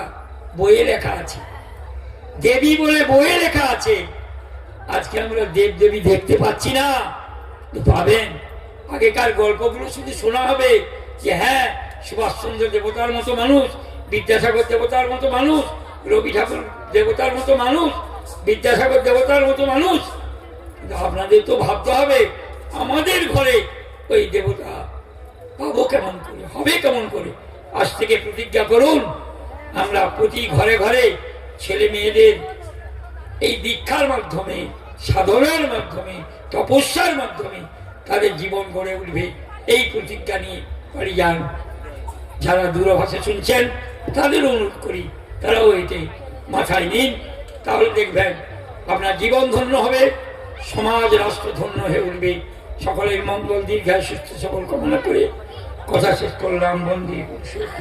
বইয়ে লেখা আছে, দেবী বলে বইয়ে লেখা আছে। আজকে আমরা দেব দেবী দেখতে পাচ্ছি না, পাবেন। আগেকার গল্পগুলো শুধু শোনা হবে যে হ্যাঁ সুভাষচন্দ্র দেবতার মতো মানুষ, বিদ্যাসাগর দেবতার মতো মানুষ, রবি ঠাকুর দেবতার মতো মানুষ, বিদ্যাসাগর দেবতার মতো মানুষ। কিন্তু আপনাদের তো ভাবতে হবে আমাদের ঘরে ওই দেবতা পাবো কেমন করে, হবে কেমন করে। আজ থেকে প্রতিজ্ঞা করুন, আমরা প্রতি ঘরে ঘরে ছেলে মেয়েদের এই দীক্ষার মাধ্যমে, সাধনার মাধ্যমে, তপস্যার মাধ্যমে তাদের জীবন গড়ে উঠবে, এই প্রতিজ্ঞা নিয়ে বাড়ি যান। যারা দূরভাষে শুনছেন তাদের অনুরোধ করি তারাও এটি মাথায় নিন, তাহলে দেখবেন আপনার জীবন ধন্য হবে, সমাজ রাষ্ট্র ধন্য হয়ে উঠবে। সকলের মঙ্গল দীর্ঘায় সুস্থ সবল কামনা করে কথা শেষ করলাম। বন্দে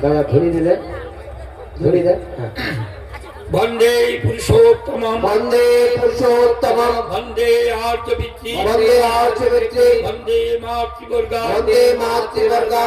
দাদা ধরি দিলেন, ধরি দেন। বন্দে পুরুষোত্তম, বন্দে পুরুষোত্তম, বন্দে আর্য পিতৃ, বন্দে আর্য পিতৃ, বন্দে মাতৃবর্গা, বন্দে মাতৃবর্গা।